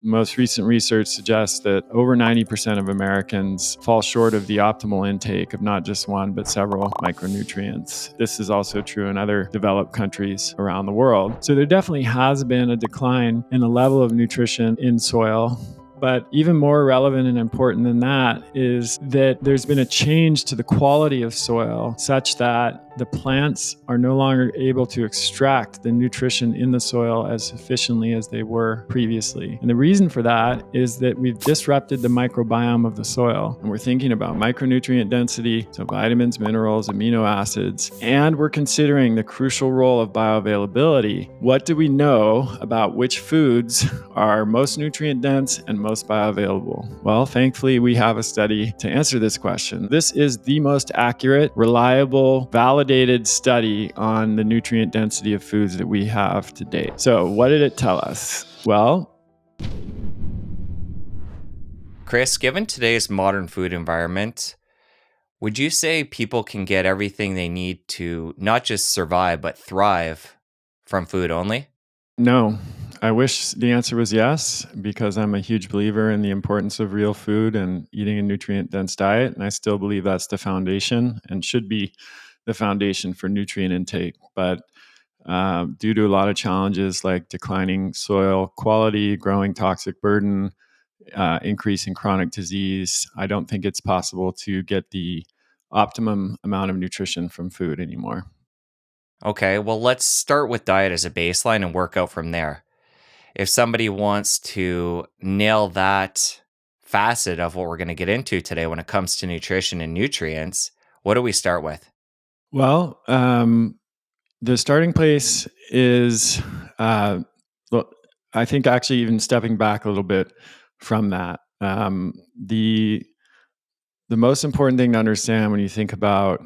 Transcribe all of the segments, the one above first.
Most recent research suggests that over 90% of Americans fall short of the optimal intake of not just one, but several micronutrients. This is also true in other developed countries around the world. So there definitely has been a decline in the level of nutrition in soil. But even more relevant and important than that is that there's been a change to the quality of soil such that the plants are no longer able to extract the nutrition in the soil as efficiently as they were previously. And the reason for that is that we've disrupted the microbiome of the soil. And we're thinking about micronutrient density, so vitamins, minerals, amino acids, and we're considering the crucial role of bioavailability. What do we know about which foods are most nutrient dense and most bioavailable? Well, thankfully, we have a study to answer this question. This is the most accurate, reliable, validated study on the nutrient density of foods that we have to date. So, what did it tell us? Well, Chris, given today's modern food environment, would you say people can get everything they need to not just survive, but thrive from food only? no. I wish the answer was yes, because I'm a huge believer in the importance of real food and eating a nutrient dense diet. And I still believe that's the foundation and should be the foundation for nutrient intake. But due to a lot of challenges like declining soil quality, growing toxic burden, increasing chronic disease, I don't think it's possible to get the optimum amount of nutrition from food anymore. Okay, well, let's start with diet as a baseline and work out from there. If somebody wants to nail that facet of what we're going to get into today when it comes to nutrition and nutrients, what do we start with? Well, the starting place is, well, I think actually even stepping back a little bit from that, the most important thing to understand when you think about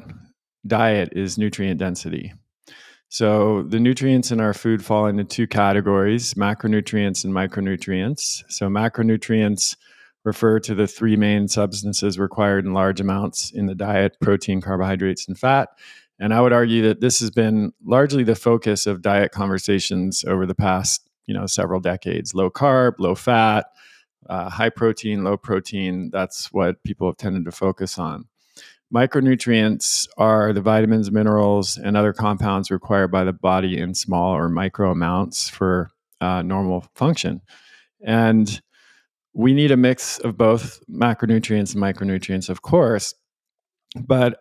diet is nutrient density. So the nutrients in our food fall into two categories, macronutrients and micronutrients. So macronutrients refer to the three main substances required in large amounts in the diet: protein, carbohydrates, and fat. And I would argue that this has been largely the focus of diet conversations over the past, several decades. Low carb, low fat, high protein, low protein. That's what people have tended to focus on. Micronutrients are the vitamins, minerals, and other compounds required by the body in small or micro amounts for normal function. And we need a mix of both macronutrients and micronutrients, of course. But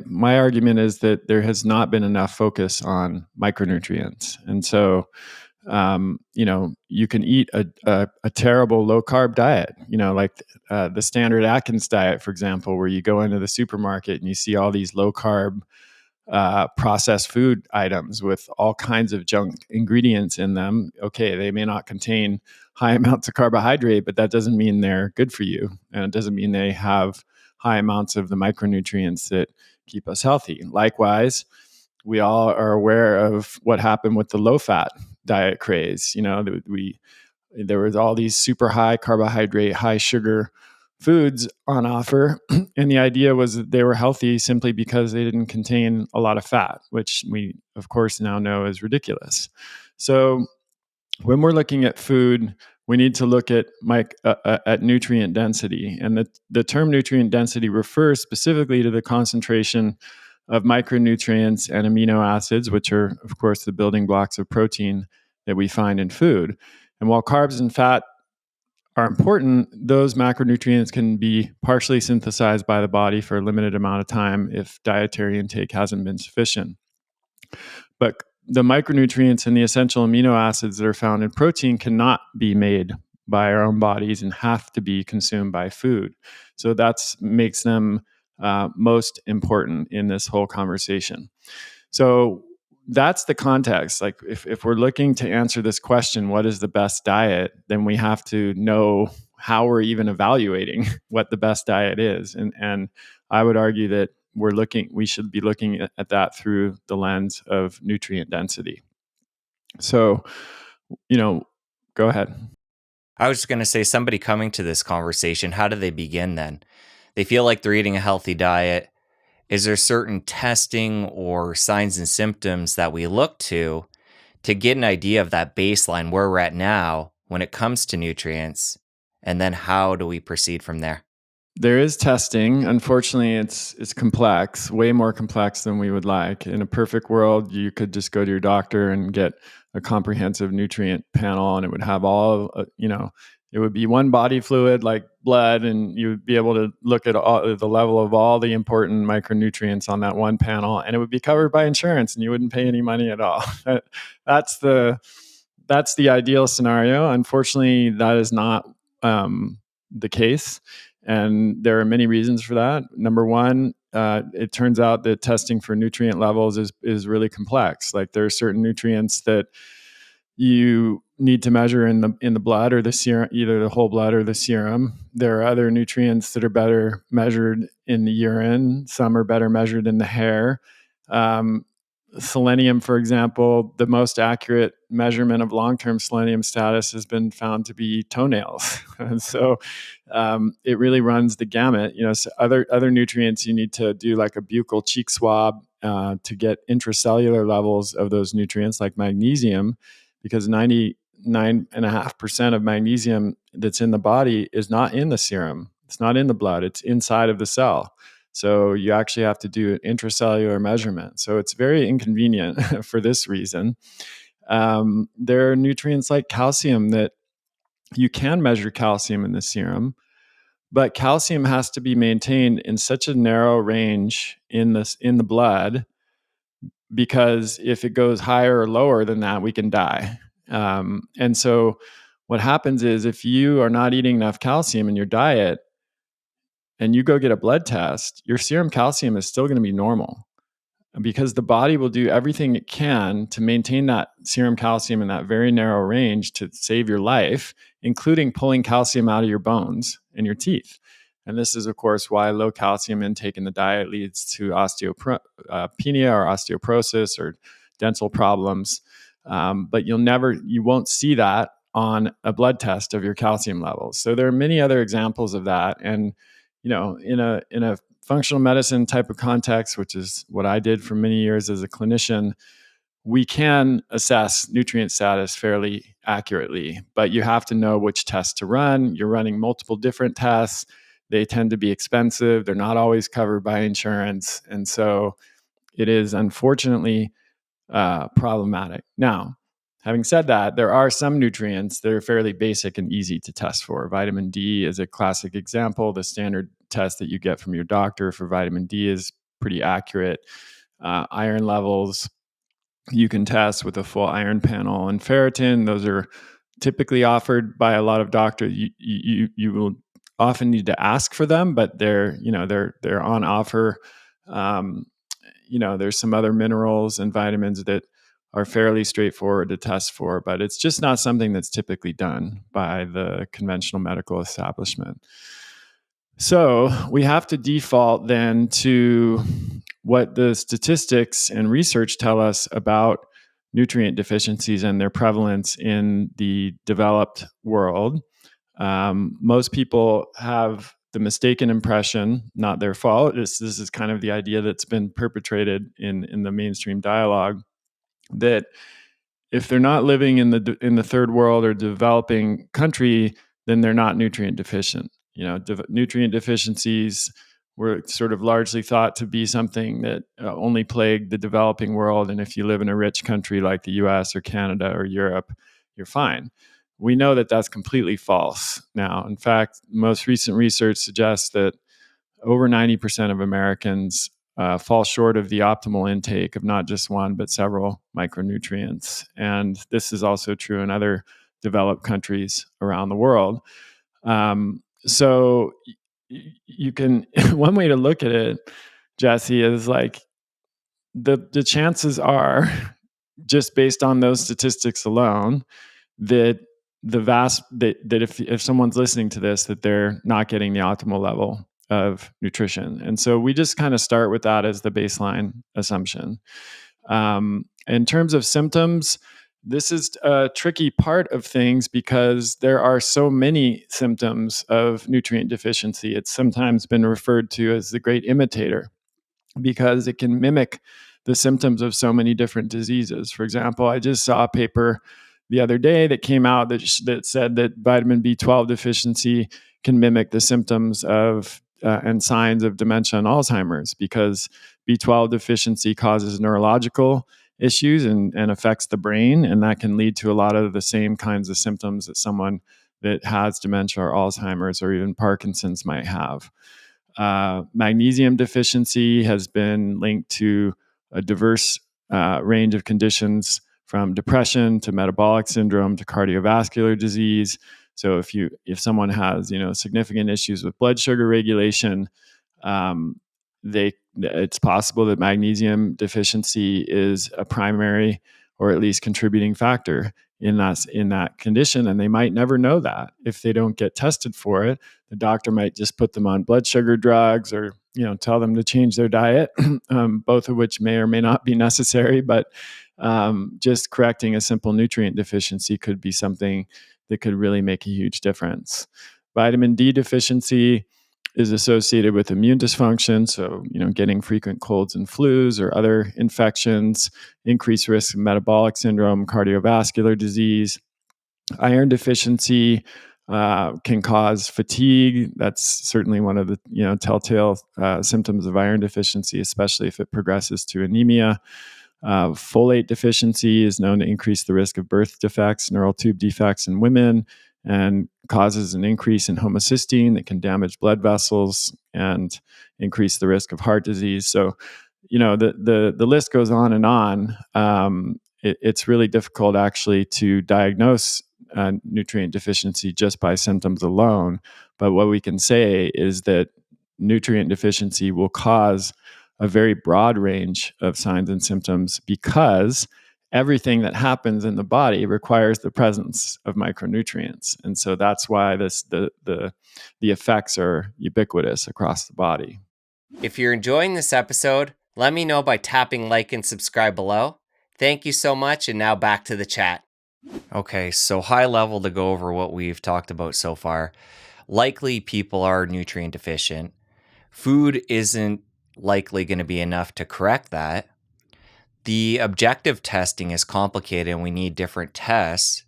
my argument is that there has not been enough focus on micronutrients. And so, you can eat a terrible low carb diet, like the standard Atkins diet, for example, where you go into the supermarket and you see all these low carb processed food items with all kinds of junk ingredients in them. Okay, they may not contain high amounts of carbohydrate, but that doesn't mean they're good for you. And it doesn't mean they have high amounts of the micronutrients that keep us healthy. Likewise, we all are aware of what happened with the low fat diet craze. There was all these super high carbohydrate, high sugar foods on offer. And the idea was that they were healthy simply because they didn't contain a lot of fat, which we, of course, now know is ridiculous. So when we're looking at food, we need to look at nutrient density. And the term nutrient density refers specifically to the concentration of micronutrients and amino acids, which are, of course, the building blocks of protein that we find in food. And while carbs and fat are important, those macronutrients can be partially synthesized by the body for a limited amount of time if dietary intake hasn't been sufficient. But the micronutrients and the essential amino acids that are found in protein cannot be made by our own bodies and have to be consumed by food. So that makes them most important in this whole conversation. So that's the context. Like if we're looking to answer this question, what is the best diet, then we have to know how we're even evaluating what the best diet is. And I would argue that we should be looking at that through the lens of nutrient density. So, go ahead. I was just going to say, somebody coming to this conversation, how do they begin then? They feel like they're eating a healthy diet. Is there certain testing or signs and symptoms that we look to get an idea of that baseline where we're at now when it comes to nutrients? And then how do we proceed from there? There is testing. Unfortunately, it's complex, way more complex than we would like. In a perfect world, you could just go to your doctor and get a comprehensive nutrient panel, and it would have all, it would be one body fluid like blood, and you would be able to look at all, the level of all the important micronutrients on that one panel, and it would be covered by insurance, and you wouldn't pay any money at all. that's the that's the ideal scenario. Unfortunately, that is not the case. And there are many reasons for that. Number one, it turns out that testing for nutrient levels is really complex. Like there are certain nutrients that you need to measure in the blood or the serum, either the whole blood or the serum. There are other nutrients that are better measured in the urine. Some are better measured in the hair. Selenium, for example, the most accurate measurement of long-term selenium status has been found to be toenails. And so it really runs the gamut. So other nutrients, you need to do like a buccal cheek swab to get intracellular levels of those nutrients, like magnesium, because 99.5% of magnesium that's in the body is not in the serum. It's not in the blood. It's inside of the cell. So you actually have to do an intracellular measurement. So it's very inconvenient for this reason. There are nutrients like calcium that you can measure calcium in the serum, but calcium has to be maintained in such a narrow range in the blood, because if it goes higher or lower than that, we can die. And so what happens is if you are not eating enough calcium in your diet, and you go get a blood test, your serum calcium is still going to be normal, because the body will do everything it can to maintain that serum calcium in that very narrow range to save your life, including pulling calcium out of your bones and your teeth. And this is, of course, why low calcium intake in the diet leads to osteopenia or osteoporosis or dental problems. But you won't see that on a blood test of your calcium levels. So there are many other examples of that. And in a functional medicine type of context, which is what I did for many years as a clinician, we can assess nutrient status fairly accurately, but you have to know which test to run. You're running multiple different tests. They tend to be expensive. They're not always covered by insurance. And so it is unfortunately problematic. Now, having said that, there are some nutrients that are fairly basic and easy to test for. Vitamin D is a classic example. The standard test that you get from your doctor for vitamin D is pretty accurate. Iron levels, you can test with a full iron panel. And ferritin, those are typically offered by a lot of doctors. You will often need to ask for them, but they're on offer. There's some other minerals and vitamins that are fairly straightforward to test for, but it's just not something that's typically done by the conventional medical establishment. So we have to default then to what the statistics and research tell us about nutrient deficiencies and their prevalence in the developed world. Most people have the mistaken impression, not their fault. This is kind of the idea that's been perpetrated in the mainstream dialogue, that if they're not living in the third world or developing country, then they're not nutrient deficient. Nutrient deficiencies were sort of largely thought to be something that only plagued the developing world. And if you live in a rich country like the US or Canada or Europe, you're fine. We know that that's completely false now. In fact, most recent research suggests that over 90% of Americans fall short of the optimal intake of not just one, but several micronutrients. And this is also true in other developed countries around the world. So you can, one way to look at it, Jesse, is like the chances are, just based on those statistics alone, that if someone's listening to this, that they're not getting the optimal level of nutrition. And so we just kind of start with that as the baseline assumption. In terms of symptoms, this is a tricky part of things because there are so many symptoms of nutrient deficiency. It's sometimes been referred to as the great imitator because it can mimic the symptoms of so many different diseases. For example, I just saw a paper the other day that came out that said that vitamin B12 deficiency can mimic the symptoms of and signs of dementia and Alzheimer's, because B12 deficiency causes neurological issues and affects the brain, and that can lead to a lot of the same kinds of symptoms that someone that has dementia or Alzheimer's or even Parkinson's might have. Magnesium deficiency has been linked to a diverse range of conditions, from depression to metabolic syndrome to cardiovascular disease. So if someone has significant issues with blood sugar regulation, um, it's possible that magnesium deficiency is a primary or at least contributing factor in that condition, and they might never know that if they don't get tested for it. The doctor might just put them on blood sugar drugs, or tell them to change their diet, both of which may or may not be necessary. But just correcting a simple nutrient deficiency could be something that could really make a huge difference. Vitamin D deficiency is associated with immune dysfunction, so getting frequent colds and flus or other infections, increased risk of metabolic syndrome, cardiovascular disease. Iron deficiency can cause fatigue. That's certainly one of the telltale symptoms of iron deficiency, especially if it progresses to anemia. Folate deficiency is known to increase the risk of birth defects, neural tube defects in women, and causes an increase in homocysteine that can damage blood vessels and increase the risk of heart disease. So, the list goes on and on. It's really difficult actually to diagnose nutrient deficiency just by symptoms alone. But what we can say is that nutrient deficiency will cause a very broad range of signs and symptoms, because everything that happens in the body requires the presence of micronutrients. And so that's why the effects are ubiquitous across the body. If you're enjoying this episode, let me know by tapping like and subscribe below. Thank you so much, and now back to the chat. Okay, so high level to go over what we've talked about so far. Likely people are nutrient deficient. Food isn't likely going to be enough to correct that. The objective testing is complicated and we need different tests.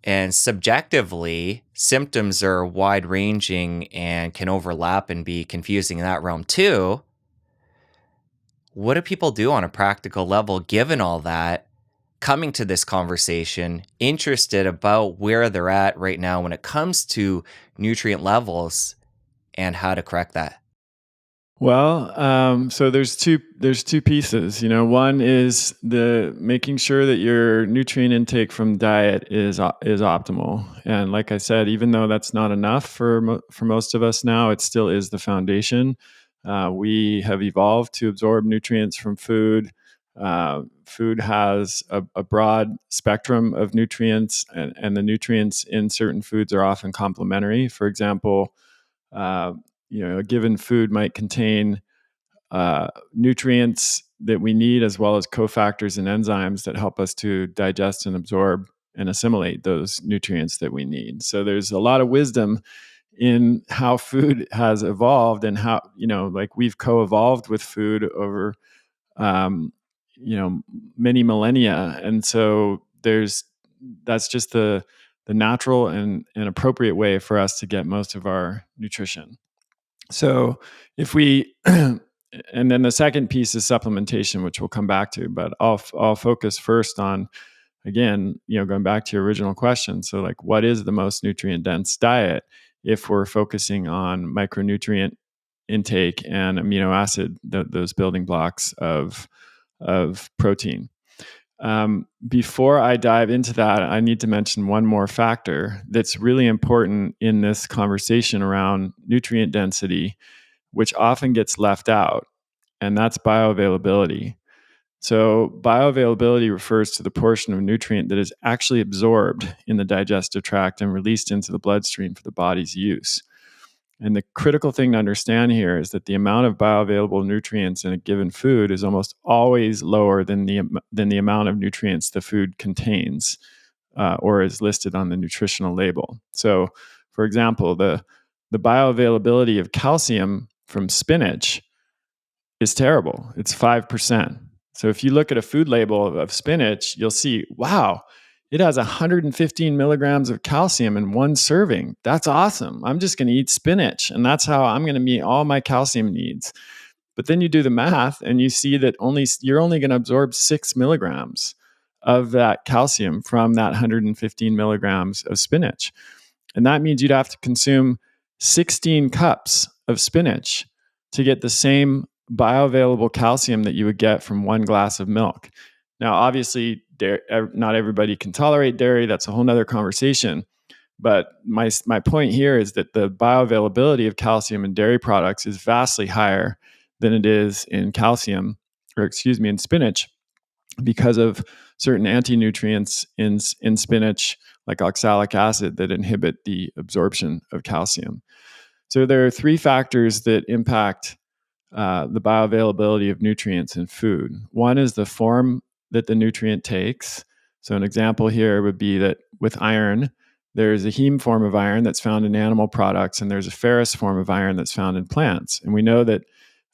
And subjectively, symptoms are wide ranging and can overlap and be confusing in that realm too. What do people do on a practical level given all that? Coming to this conversation, interested about where they're at right now when it comes to nutrient levels and how to correct that. Well, so there's two pieces. One is the making sure that your nutrient intake from diet is optimal. And like I said, even though that's not enough for most of us now, it still is the foundation. We have evolved to absorb nutrients from food. Food has a broad spectrum of nutrients, and the nutrients in certain foods are often complementary. For example, a given food might contain nutrients that we need, as well as cofactors and enzymes that help us to digest and absorb and assimilate those nutrients that we need. So there's a lot of wisdom in how food has evolved, and how like we've co-evolved with food over many millennia. And so that's just the natural and appropriate way for us to get most of our nutrition. So if we, and then the second piece is supplementation, which we'll come back to, but I'll focus first on, again, going back to your original question. So like, what is the most nutrient dense diet if we're focusing on micronutrient intake and amino acid, those building blocks of protein? Before I dive into that, I need to mention one more factor that's really important in this conversation around nutrient density, which often gets left out, and that's bioavailability. So bioavailability refers to the portion of nutrient that is actually absorbed in the digestive tract and released into the bloodstream for the body's use. And the critical thing to understand here is that the amount of bioavailable nutrients in a given food is almost always lower than the amount of nutrients the food contains, or is listed on the nutritional label. So, for example, the bioavailability of calcium from spinach is terrible. It's 5%. So if you look at a food label of spinach, you'll see, wow, it has 115 milligrams of calcium in one serving. That's awesome. I'm just going to eat spinach, and that's how I'm going to meet all my calcium needs. But then you do the math and you see that you're only going to absorb 6 milligrams of that calcium from that 115 milligrams of spinach. And that means you'd have to consume 16 cups of spinach to get the same bioavailable calcium that you would get from one glass of milk. Now, obviously, not everybody can tolerate dairy. That's a whole nother conversation. But my point here is that the bioavailability of calcium in dairy products is vastly higher than it is in in spinach, because of certain anti-nutrients in spinach, like oxalic acid, that inhibit the absorption of calcium. So there are three factors that impact the bioavailability of nutrients in food. One is the form that the nutrient takes. So an example here would be that with iron, there's a heme form of iron that's found in animal products, and there's a ferrous form of iron that's found in plants. And we know that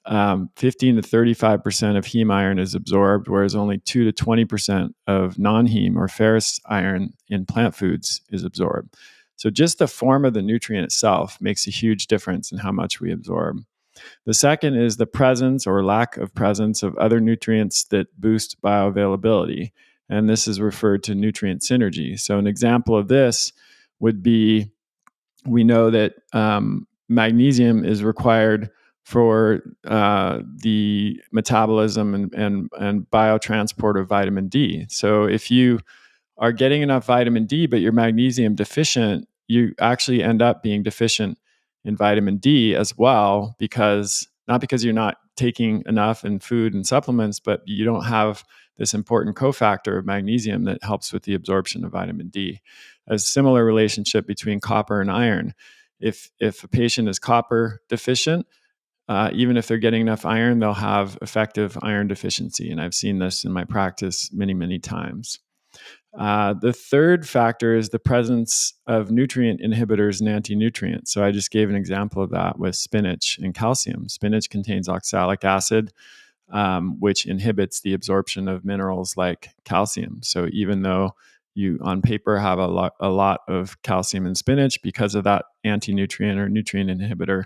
15 to 35% of heme iron is absorbed, whereas only 2 to 20% of non-heme or ferrous iron in plant foods is absorbed. So just the form of the nutrient itself makes a huge difference in how much we absorb. The second is the presence or lack of presence of other nutrients that boost bioavailability. And this is referred to nutrient synergy. So an example of this would be, we know that magnesium is required for the metabolism and biotransport of vitamin D. So if you are getting enough vitamin D, but you're magnesium deficient, you actually end up being deficient in vitamin D as well, not because you're not taking enough in food and supplements, but you don't have this important cofactor of magnesium that helps with the absorption of vitamin D. A similar relationship between copper and iron. If a patient is copper deficient, even if they're getting enough iron, they'll have effective iron deficiency. And I've seen this in my practice many, many times. The third factor is the presence of nutrient inhibitors and anti-nutrients. So I just gave an example of that with spinach and calcium. Spinach contains oxalic acid, which inhibits the absorption of minerals like calcium. So even though you on paper have a lot of calcium in spinach, because of that anti-nutrient or nutrient inhibitor,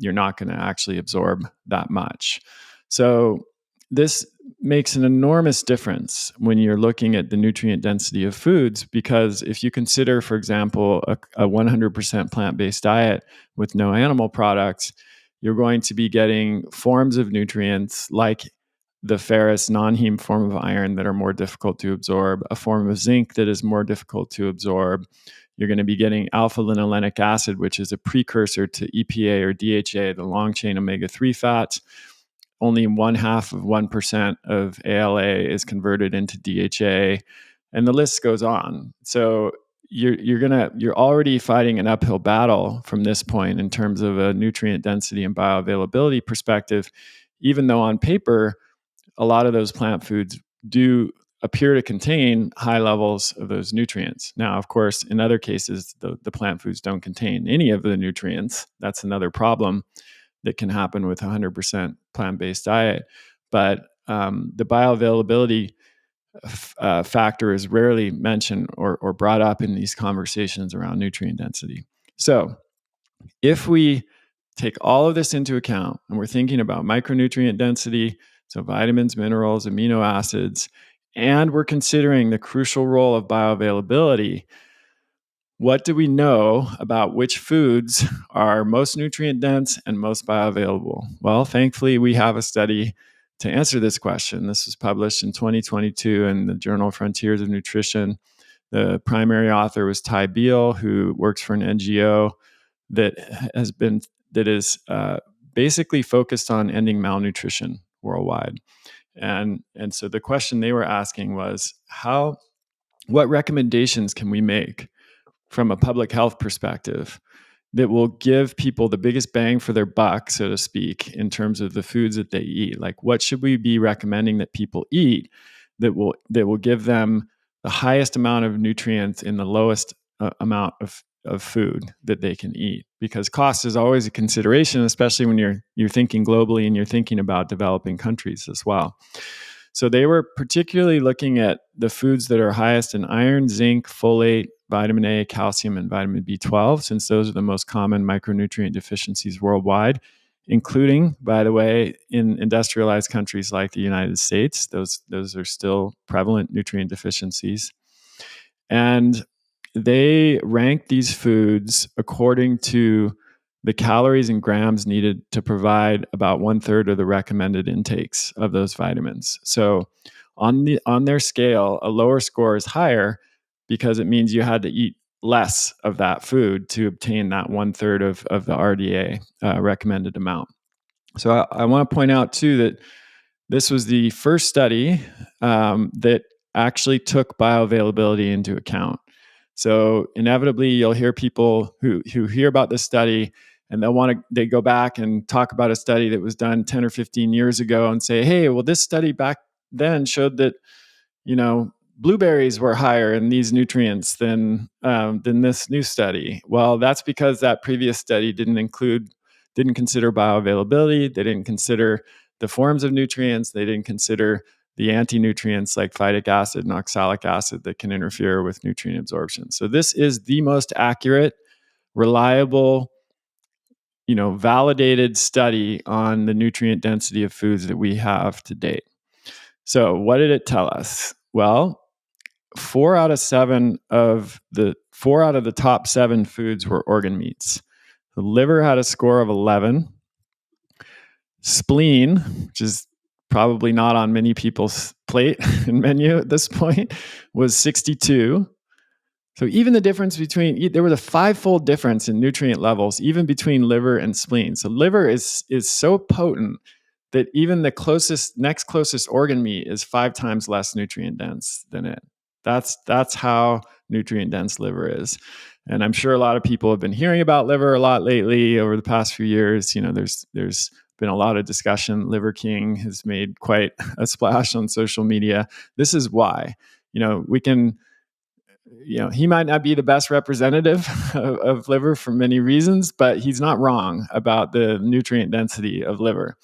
you're not going to actually absorb that much. So this makes an enormous difference when you're looking at the nutrient density of foods, because if you consider, for example, a 100% plant-based diet with no animal products, you're going to be getting forms of nutrients like the ferrous non-heme form of iron that are more difficult to absorb, a form of zinc that is more difficult to absorb. You're going to be getting alpha-linolenic acid, which is a precursor to EPA or DHA, the long-chain omega-3 fats. Only 0.5% of ALA is converted into DHA, and the list goes on. So you're already fighting an uphill battle from this point in terms of a nutrient density and bioavailability perspective, even though on paper a lot of those plant foods do appear to contain high levels of those nutrients. Now, of course, in other cases, the plant foods don't contain any of the nutrients. That's another problem that can happen with 100% plant-based diet. But the bioavailability factor is rarely mentioned or brought up in these conversations around nutrient density. So if we take all of this into account and we're thinking about micronutrient density, so vitamins, minerals, amino acids, and we're considering the crucial role of bioavailability, what do we know about which foods are most nutrient dense and most bioavailable? Well, thankfully, we have a study to answer this question. This was published in 2022 in the journal Frontiers of Nutrition. The primary author was Ty Beal, who works for an NGO that is basically focused on ending malnutrition worldwide. And so the question they were asking was, what recommendations can we make from a public health perspective that will give people the biggest bang for their buck, so to speak, in terms of the foods that they eat? Like, what should we be recommending that people eat that will give them the highest amount of nutrients in the lowest amount of food that they can eat? Because cost is always a consideration, especially when you're thinking globally and you're thinking about developing countries as well. So they were particularly looking at the foods that are highest in iron, zinc, folate, vitamin A, calcium, and vitamin B12, since those are the most common micronutrient deficiencies worldwide, including, by the way, in industrialized countries like the United States. Those are still prevalent nutrient deficiencies. And they rank these foods according to the calories and grams needed to provide about 1/3 of the recommended intakes of those vitamins. So on their scale, a lower score is higher because it means you had to eat less of that food to obtain that 1/3 of the RDA recommended amount. So I want to point out too that this was the first study that actually took bioavailability into account. So inevitably, you'll hear people who hear about this study and they go back and talk about a study that was done 10 or 15 years ago and say, hey, well, this study back then showed that, blueberries were higher in these nutrients than this new study. Well, that's because that previous study didn't consider bioavailability. They didn't consider the forms of nutrients. They didn't consider the anti-nutrients like phytic acid and oxalic acid that can interfere with nutrient absorption. So this is the most accurate, reliable, validated study on the nutrient density of foods that we have to date. So what did it tell us? Well, four out of the top 7 foods were organ meats. The liver had a score of 11. Spleen, which is probably not on many people's plate and menu at this point, was 62. So even the difference there was a 5-fold difference in nutrient levels, even between liver and spleen. So liver is so potent that even the next closest organ meat is 5 times less nutrient dense than it. That's how nutrient dense liver is. And I'm sure a lot of people have been hearing about liver a lot lately over the past few years. There's been a lot of discussion. Liver King has made quite a splash on social media. This is why. He might not be the best representative of liver for many reasons, but he's not wrong about the nutrient density of liver.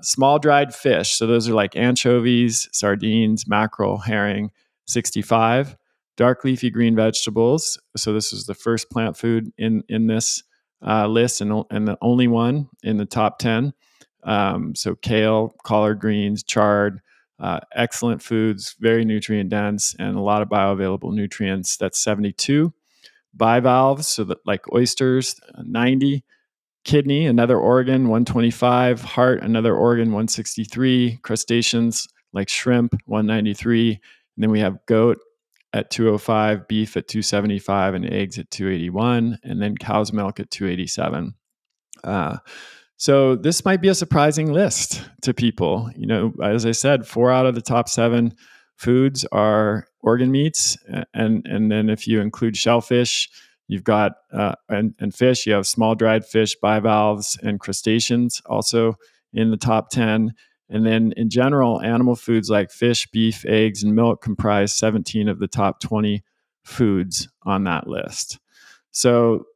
Small dried fish, so those are like anchovies, sardines, mackerel, herring, 65. Dark leafy green vegetables, so this is the first plant food in this list and the only one in the top 10. So kale, collard greens, chard, excellent foods, very nutrient dense, and a lot of bioavailable nutrients. That's 72. Bivalves, so that like oysters, 90. Kidney, another organ, 125. Heart, another organ, 163. Crustaceans like shrimp, 193. And then we have goat at 205, beef at 275, and eggs at 281, and then cow's milk at 287. So this might be a surprising list to people. As I said, 4 out of the top 7 foods are organ meats, and then if you include shellfish, you've got and fish. You have small dried fish, bivalves, and crustaceans also in the top 10. And then in general, animal foods like fish, beef, eggs, and milk comprise 17 of the top 20 foods on that list. So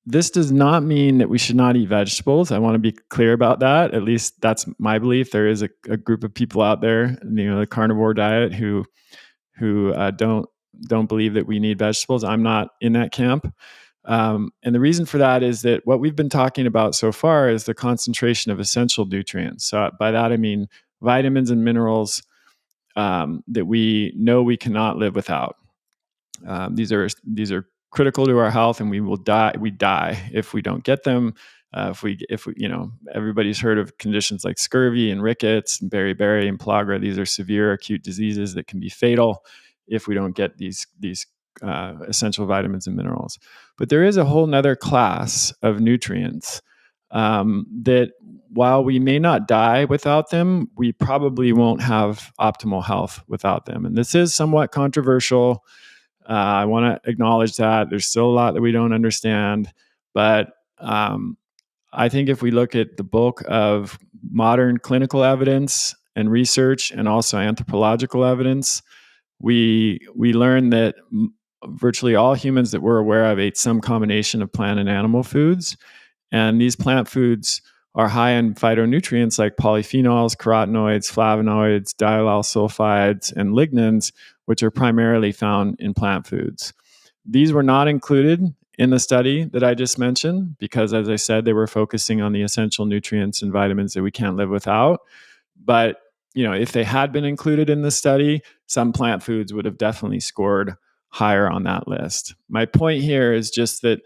this does not mean that we should not eat vegetables. I want to be clear about that. At least that's my belief. There is a group of people out there, the carnivore diet, who don't believe that we need vegetables. I'm not in that camp. And the reason for that is that what we've been talking about so far is the concentration of essential nutrients. So by that, I mean vitamins and minerals that we know we cannot live without. These are critical to our health, and we will die. We die if we don't get them. If we, everybody's heard of conditions like scurvy and rickets and beriberi and pellagra. These are severe acute diseases that can be fatal if we don't get these essential vitamins and minerals. But there is a whole nother class of nutrients that, while we may not die without them, we probably won't have optimal health without them. And this is somewhat controversial. I want to acknowledge that there's still a lot that we don't understand, but I think if we look at the bulk of modern clinical evidence and research, and also anthropological evidence, we learn that virtually all humans that we're aware of ate some combination of plant and animal foods, and these plant foods are high in phytonutrients like polyphenols, carotenoids, flavonoids, diallyl sulfides, and lignans, which are primarily found in plant foods. These were not included in the study that I just mentioned because, as I said, they were focusing on the essential nutrients and vitamins that we can't live without. But if they had been included in the study, some plant foods would have definitely scored higher on that list. My point here is just that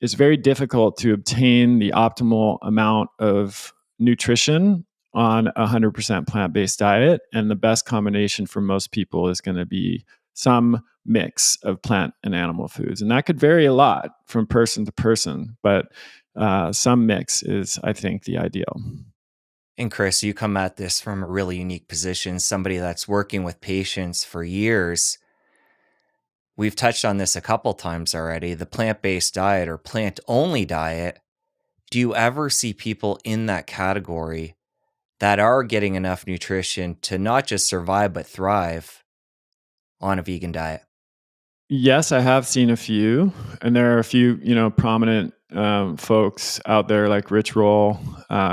it's very difficult to obtain the optimal amount of nutrition on a 100% plant-based diet. And the best combination for most people is going to be some mix of plant and animal foods. And that could vary a lot from person to person, but some mix is, I think, the ideal. And Chris, you come at this from a really unique position, somebody that's working with patients for years. We've touched on this a couple times already, the plant-based diet or plant-only diet. Do you ever see people in that category that are getting enough nutrition to not just survive, but thrive on a vegan diet? Yes, I have seen a few, and there are a few, prominent folks out there like Rich Roll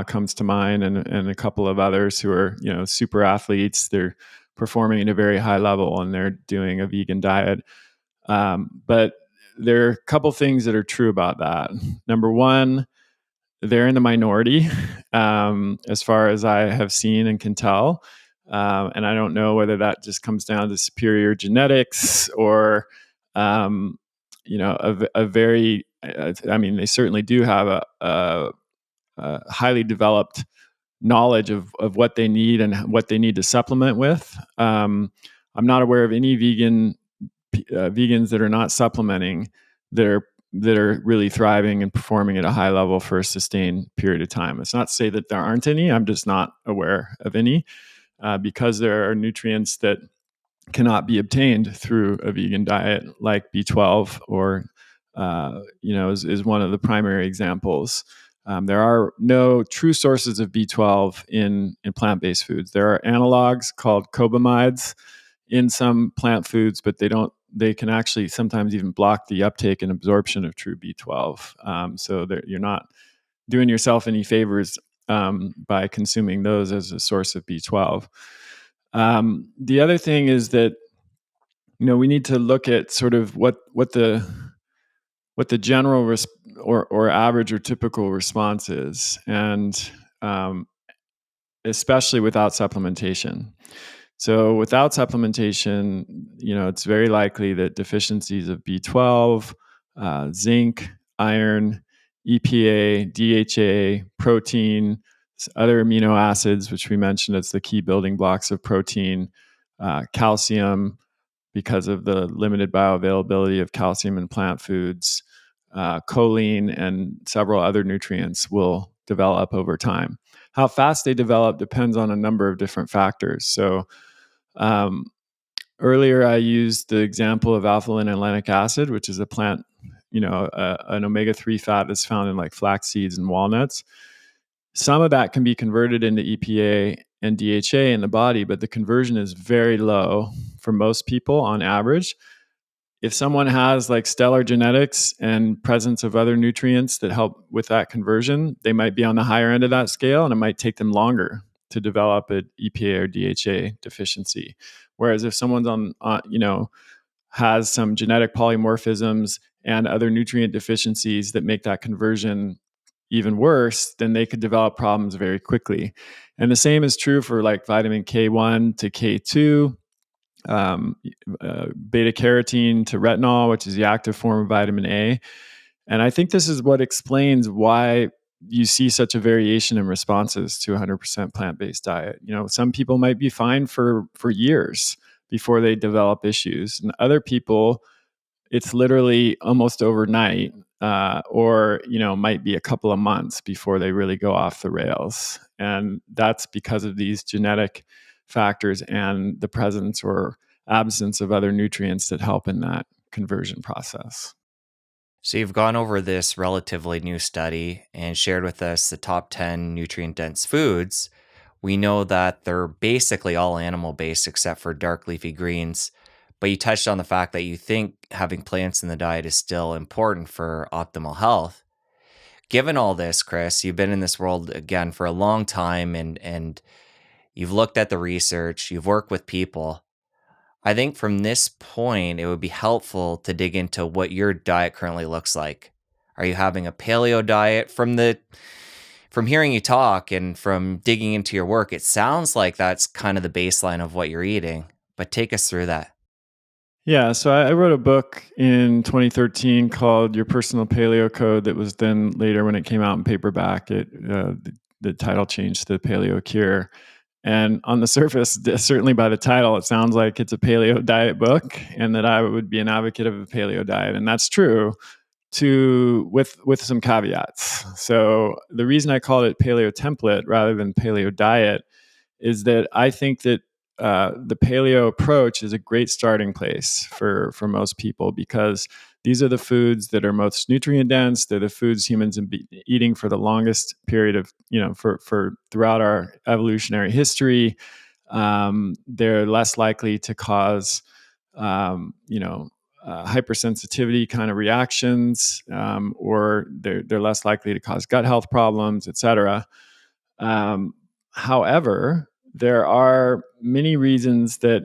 comes to mind, and a couple of others who are, super athletes. They're performing at a very high level, and they're doing a vegan diet. But there are a couple things that are true about that. Number one, they're in the minority, as far as I have seen and can tell. And I don't know whether that just comes down to superior genetics or, a very, they certainly do have a highly developed knowledge of what they need and what they need to supplement with. I'm not aware of any vegans that are not supplementing that are really thriving and performing at a high level for a sustained period of time. It's not to say that there aren't any. I'm just not aware of any because there are nutrients that cannot be obtained through a vegan diet, like B12, or is one of the primary examples. There are no true sources of B12 in plant-based foods. There are analogs called cobamides in some plant foods, but they can actually sometimes even block the uptake and absorption of true B12. So you're not doing yourself any favors by consuming those as a source of B12. The other thing is that we need to look at sort of what the general or average or typical response is, and especially without supplementation. So without supplementation, it's very likely that deficiencies of B12, zinc, iron, EPA, DHA, protein, other amino acids, which we mentioned as the key building blocks of protein, calcium, because of the limited bioavailability of calcium in plant foods, choline, and several other nutrients will develop over time. How fast they develop depends on a number of different factors. So earlier I used the example of alpha-linolenic acid, which is a plant, an omega-3 fat that's found in like flax seeds and walnuts. Some of that can be converted into EPA and DHA in the body, but the conversion is very low for most people on average. If someone has like stellar genetics and presence of other nutrients that help with that conversion, they might be on the higher end of that scale, and it might take them longer to develop an EPA or DHA deficiency. Whereas if someone's has some genetic polymorphisms and other nutrient deficiencies that make that conversion even worse, then they could develop problems very quickly. And the same is true for like vitamin K1 to K2, beta carotene to retinol, which is the active form of vitamin A. And I think this is what explains why you see such a variation in responses to a 100% plant-based diet. Some people might be fine for years before they develop issues, and other people, it's literally almost overnight, or might be a couple of months before they really go off the rails. And that's because of these genetic factors and the presence or absence of other nutrients that help in that conversion process. So you've gone over this relatively new study and shared with us the top 10 nutrient dense foods. We know that they're basically all animal based except for dark leafy greens. But you touched on the fact that you think having plants in the diet is still important for optimal health. Given all this, Chris, you've been in this world again for a long time, and you've looked at the research, you've worked with people. I think from this point, it would be helpful to dig into what your diet currently looks like. Are you having a paleo diet? From hearing you talk and from digging into your work, it sounds like that's kind of the baseline of what you're eating. But take us through that. Yeah, so I wrote a book in 2013 called Your Personal Paleo Code that was then later, when it came out in paperback, the title changed to Paleo Cure. And on the surface, certainly by the title, it sounds like it's a paleo diet book and that I would be an advocate of a paleo diet. And that's true with some caveats. So the reason I called it paleo template rather than paleo diet is that I think that the paleo approach is a great starting place for most people, because these are the foods that are most nutrient dense. They're the foods humans have been eating for the longest period of, for throughout our evolutionary history. They're less likely to cause, hypersensitivity kind of reactions, or they're less likely to cause gut health problems, etc. Um, However, there are many reasons that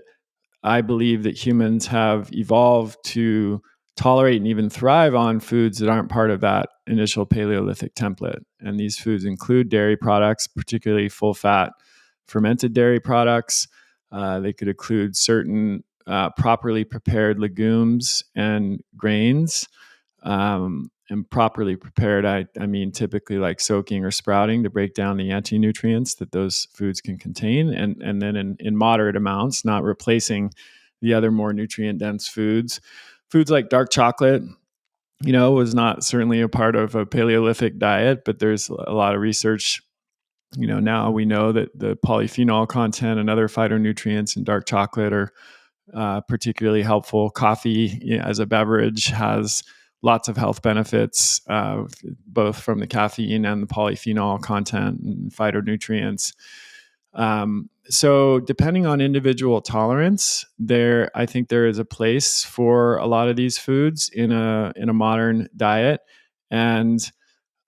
I believe that humans have evolved to tolerate and even thrive on foods that aren't part of that initial Paleolithic template. And these foods include dairy products, particularly full fat fermented dairy products. They could include certain properly prepared legumes and grains. And properly prepared, I mean typically like soaking or sprouting to break down the anti-nutrients that those foods can contain, and then in moderate amounts, not replacing the other more nutrient dense foods. Foods like dark chocolate, was not certainly a part of a Paleolithic diet, but there's a lot of research. Now we know that the polyphenol content and other phytonutrients in dark chocolate are particularly helpful. Coffee, as a beverage, has lots of health benefits, both from the caffeine and the polyphenol content and phytonutrients. So depending on individual tolerance, I think there is a place for a lot of these foods in a modern diet. And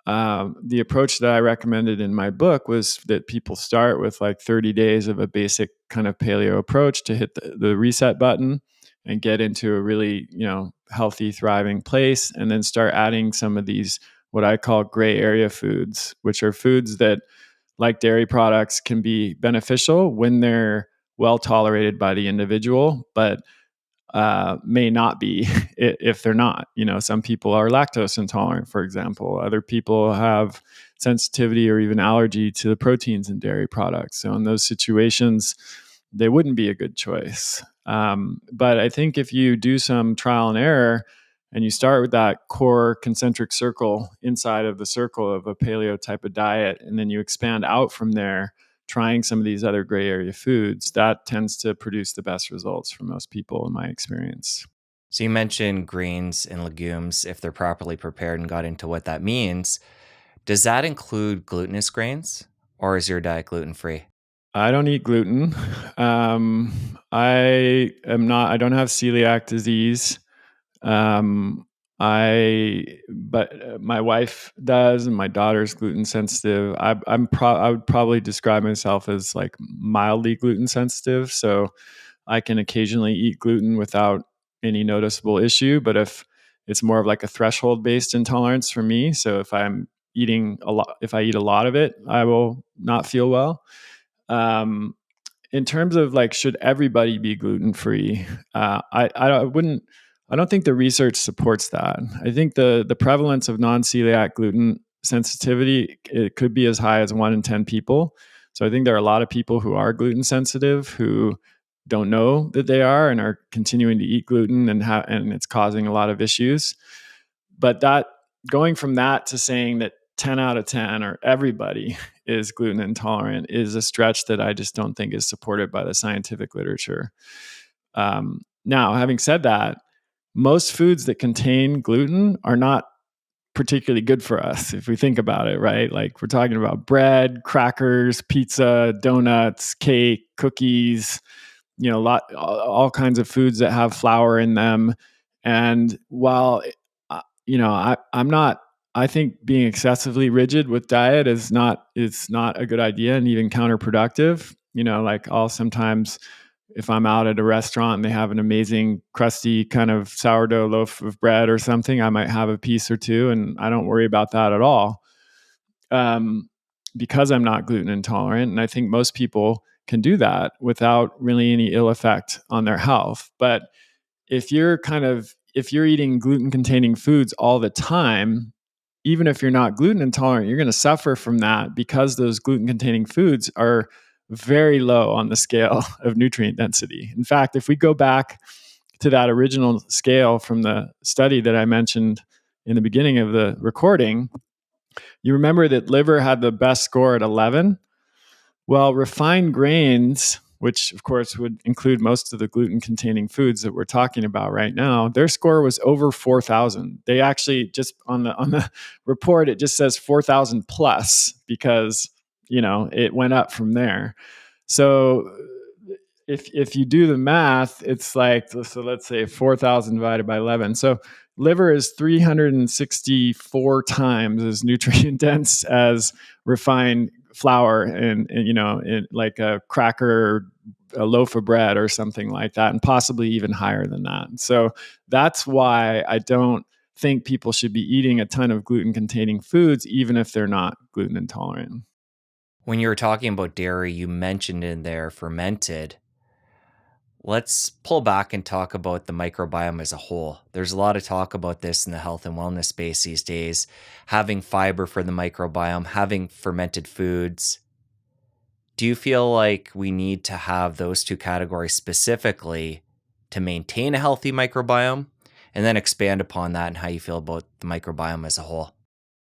the approach that I recommended in my book was that people start with like 30 days of a basic kind of paleo approach to hit the reset button and get into a really, healthy, thriving place, and then start adding some of these, what I call gray area foods, which are foods that, like dairy products, can be beneficial when they're well tolerated by the individual, but may not be if they're not. Some people are lactose intolerant, for example. Other people have sensitivity or even allergy to the proteins in dairy products. So in those situations, they wouldn't be a good choice. But I think if you do some trial and error and you start with that core concentric circle inside of the circle of a paleo type of diet, and then you expand out from there, trying some of these other gray area foods, that tends to produce the best results for most people in my experience. So you mentioned greens and legumes if they're properly prepared and got into what that means. Does that include glutinous grains or is your diet gluten free? I don't eat gluten. I don't have celiac disease. Um, but my wife does, and my daughter's gluten sensitive. I would probably describe myself as like mildly gluten sensitive. So I can occasionally eat gluten without any noticeable issue. But if it's more of like a threshold based intolerance for me, so if I eat a lot of it, I will not feel well. Um, in terms of like, should everybody be gluten free? I wouldn't. I don't think the research supports that. I think the prevalence of non celiac gluten sensitivity, it could be as high as 1 in 10 people. So I think there are a lot of people who are gluten sensitive who don't know that they are and are continuing to eat gluten, and it's causing a lot of issues. But that going from that to saying that 10 out of 10 or everybody is gluten intolerant is a stretch that I just don't think is supported by the scientific literature. Now, having said that, most foods that contain gluten are not particularly good for us if we think about it, right? Like we're talking about bread, crackers, pizza, donuts, cake, cookies, all kinds of foods that have flour in them. And while I'm not I think being excessively rigid with diet is not a good idea, and even counterproductive. Like I'll sometimes, if I'm out at a restaurant and they have an amazing crusty kind of sourdough loaf of bread or something, I might have a piece or two, and I don't worry about that at all, um, because I'm not gluten intolerant. And I think most people can do that without really any ill effect on their health. But if you're eating gluten containing foods all the time, even if you're not gluten intolerant, you're going to suffer from that, because those gluten containing foods are very low on the scale of nutrient density. In fact, if we go back to that original scale from the study that I mentioned in the beginning of the recording, you remember that liver had the best score at 11. Well, refined grains, which of course would include most of the gluten containing foods that we're talking about right now, their score was over 4,000. They actually, just on the report, it just says 4,000 plus, because it went up from there. So if you do the math, it's like, so let's say 4,000 divided by 11. So liver is 364 times as nutrient dense as refined flour, and in like a cracker, a loaf of bread or something like that, and possibly even higher than that. So that's why I don't think people should be eating a ton of gluten containing foods, even if they're not gluten intolerant. When you were talking about dairy, you mentioned in there fermented. Let's pull back and talk about the microbiome as a whole. There's a lot of talk about this in the health and wellness space these days, having fiber for the microbiome, having fermented foods. Do you feel like we need to have those two categories specifically to maintain a healthy microbiome? And then expand upon that and how you feel about the microbiome as a whole.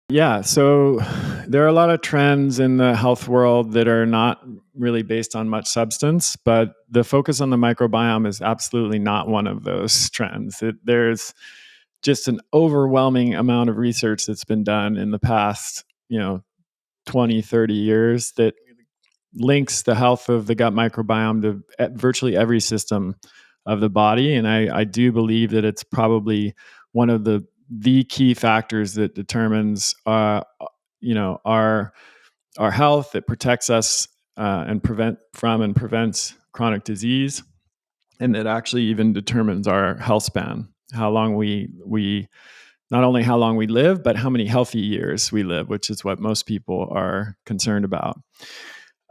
Yeah, so there are a lot of trends in the health world that are not really based on much substance, but the focus on the microbiome is absolutely not one of those trends. There's just an overwhelming amount of research that's been done in the past, 20, 30 years, that links the health of the gut microbiome to virtually every system of the body. And I do believe that it's probably one of the key factors that determines our health, that protects us and prevents chronic disease, and that actually even determines our health span, how long we not only how long we live, but how many healthy years we live, which is what most people are concerned about.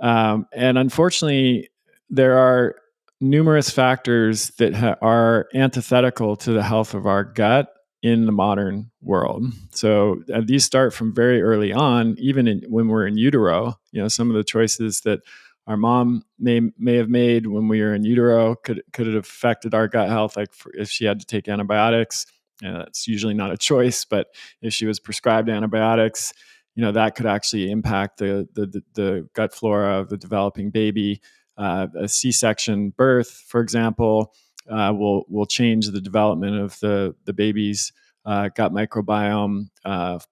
And unfortunately, there are numerous factors that are antithetical to the health of our gut in the modern world. So these start from very early on, even when we're in utero. Some of the choices that our mom may have made when we were in utero could have affected our gut health. Like if she had to take antibiotics, that's usually not a choice, but if she was prescribed antibiotics, that could actually impact the gut flora of the developing baby. A C-section birth, for example, will change the development of the baby's gut microbiome.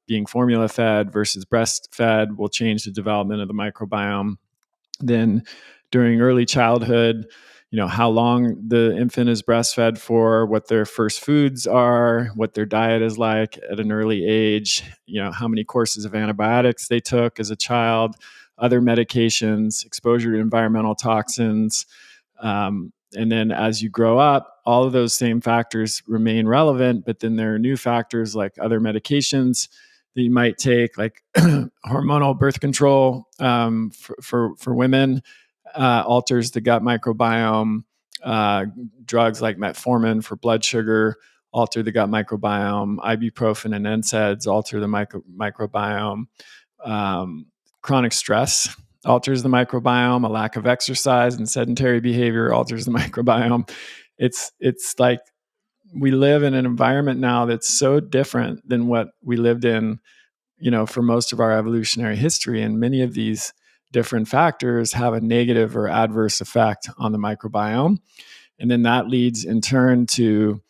Being formula fed versus breastfed will change the development of the microbiome. Then during early childhood, how long the infant is breastfed for, what their first foods are, what their diet is like at an early age, how many courses of antibiotics they took as a child, other medications, exposure to environmental toxins. And then as you grow up, all of those same factors remain relevant, but then there are new factors like other medications that you might take, like hormonal birth control for women, alters the gut microbiome. Drugs like metformin for blood sugar alter the gut microbiome. Ibuprofen and NSAIDs alter the microbiome. Chronic stress alters the microbiome. A lack of exercise and sedentary behavior alters the microbiome. It's like we live in an environment now that's so different than what we lived in, for most of our evolutionary history. And many of these different factors have a negative or adverse effect on the microbiome. And then that leads in turn to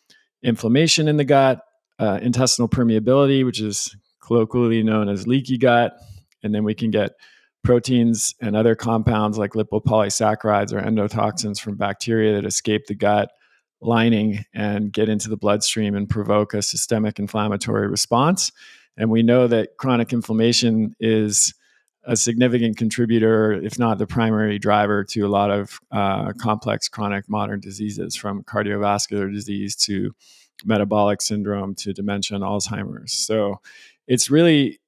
inflammation in the gut, intestinal permeability, which is colloquially known as leaky gut. And then we can get proteins and other compounds like lipopolysaccharides or endotoxins from bacteria that escape the gut lining and get into the bloodstream and provoke a systemic inflammatory response. And we know that chronic inflammation is a significant contributor, if not the primary driver, to a lot of complex chronic modern diseases, from cardiovascular disease to metabolic syndrome to dementia and Alzheimer's. So it's really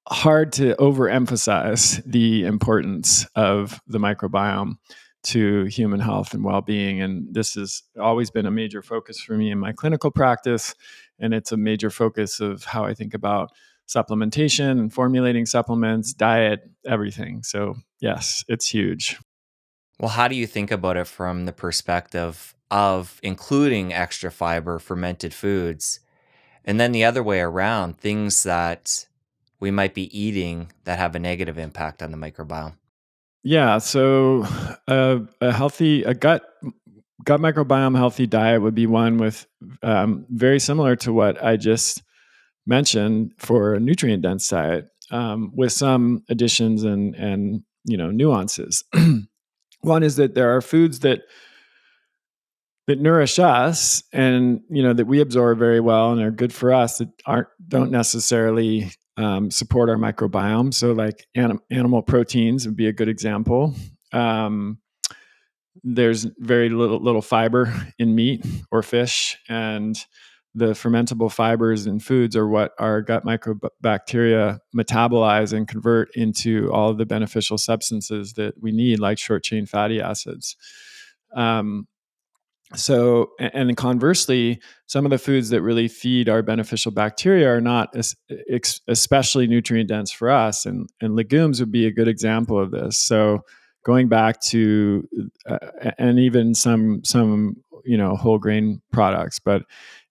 hard to overemphasize the importance of the microbiome to human health and well-being. And this has always been a major focus for me in my clinical practice. And it's a major focus of how I think about supplementation and formulating supplements, diet, everything. So yes, it's huge. Well, how do you think about it from the perspective of including extra fiber, fermented foods, and then the other way around, things that we might be eating that have a negative impact on the microbiome? Yeah, so a gut microbiome healthy diet would be one with very similar to what I just mentioned for a nutrient dense diet, with some additions and nuances. One is that there are foods that nourish us and that we absorb very well and are good for us that don't necessarily support our microbiome. So like animal proteins would be a good example. Um, there's very little fiber in meat or fish, and the fermentable fibers in foods are what our gut microbacteria metabolize and convert into all of the beneficial substances that we need, like short chain fatty acids. Um, and conversely, some of the foods that really feed our beneficial bacteria are not especially nutrient dense for us. And legumes would be a good example of this. So going back to, and even some whole grain products. But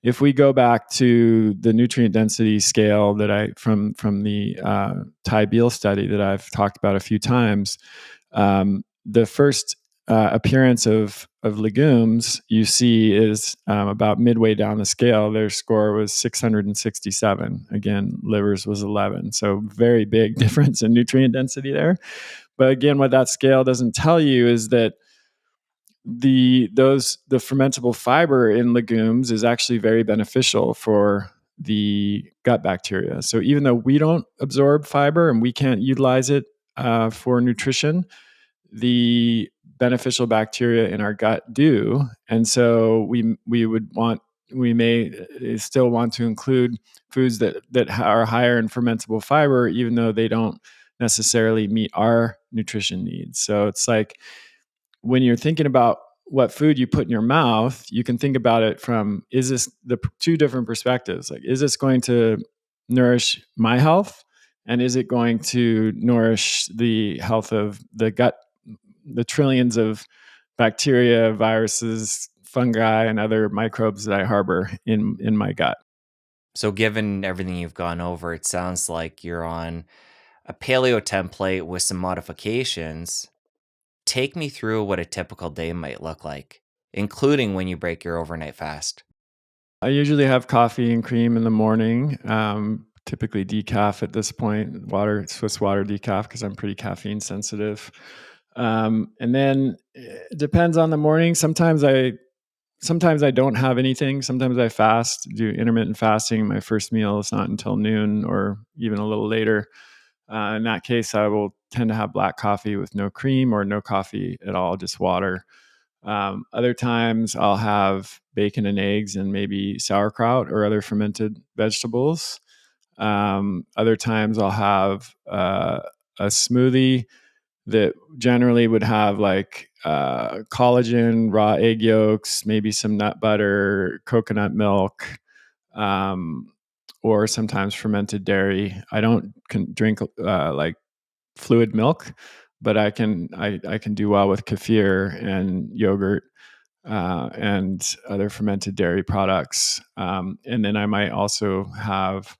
if we go back to the nutrient density scale that from the Ty Beal study that I've talked about a few times, the first appearance of legumes you see is about midway down the scale. Their score was 667. Again, livers was 11. So very big difference in nutrient density there. But again, what that scale doesn't tell you is that the fermentable fiber in legumes is actually very beneficial for the gut bacteria. So even though we don't absorb fiber and we can't utilize it for nutrition, the beneficial bacteria in our gut do. And so we may still want to include foods that are higher in fermentable fiber, even though they don't necessarily meet our nutrition needs. So it's like, when you're thinking about what food you put in your mouth, you can think about it from, is this the two different perspectives? Like, is this going to nourish my health? And is it going to nourish the health of the gut, the trillions of bacteria, viruses, fungi, and other microbes that I harbor in my gut? So, given everything you've gone over, it sounds like you're on a paleo template with some modifications. Take me through what a typical day might look like, including when you break your overnight fast. I usually have coffee and cream in the morning, typically decaf at this point, Swiss water decaf, because I'm pretty caffeine sensitive. And then it depends on the morning. Sometimes I don't have anything. Sometimes I fast, do intermittent fasting. My first meal is not until noon or even a little later. In that case, I will tend to have black coffee with no cream or no coffee at all, just water. Other times I'll have bacon and eggs and maybe sauerkraut or other fermented vegetables. Other times I'll have a smoothie that generally would have like collagen, raw egg yolks, maybe some nut butter, coconut milk, um, or sometimes fermented dairy. I don't drink like fluid milk, but I can do well with kefir and yogurt and other fermented dairy products. And then I might also have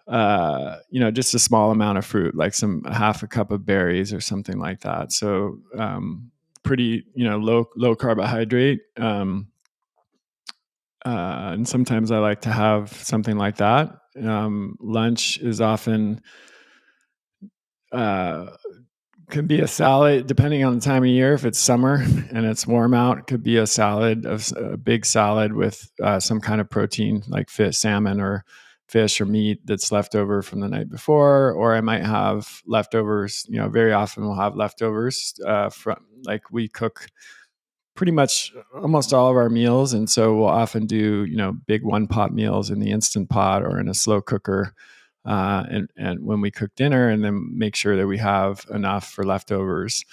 just a small amount of fruit, like half a cup of berries or something like that. So pretty low carbohydrate. And sometimes I like to have something like that. Lunch is often uh, could be a salad, depending on the time of year. If it's summer and it's warm out, it could be a big salad with some kind of protein, like salmon or fish or meat that's left over from the night before, or I might have leftovers. Very often we'll have leftovers from, like, we cook pretty much almost all of our meals, and so we'll often do big one pot meals in the instant pot or in a slow cooker, and when we cook dinner, and then make sure that we have enough for leftovers.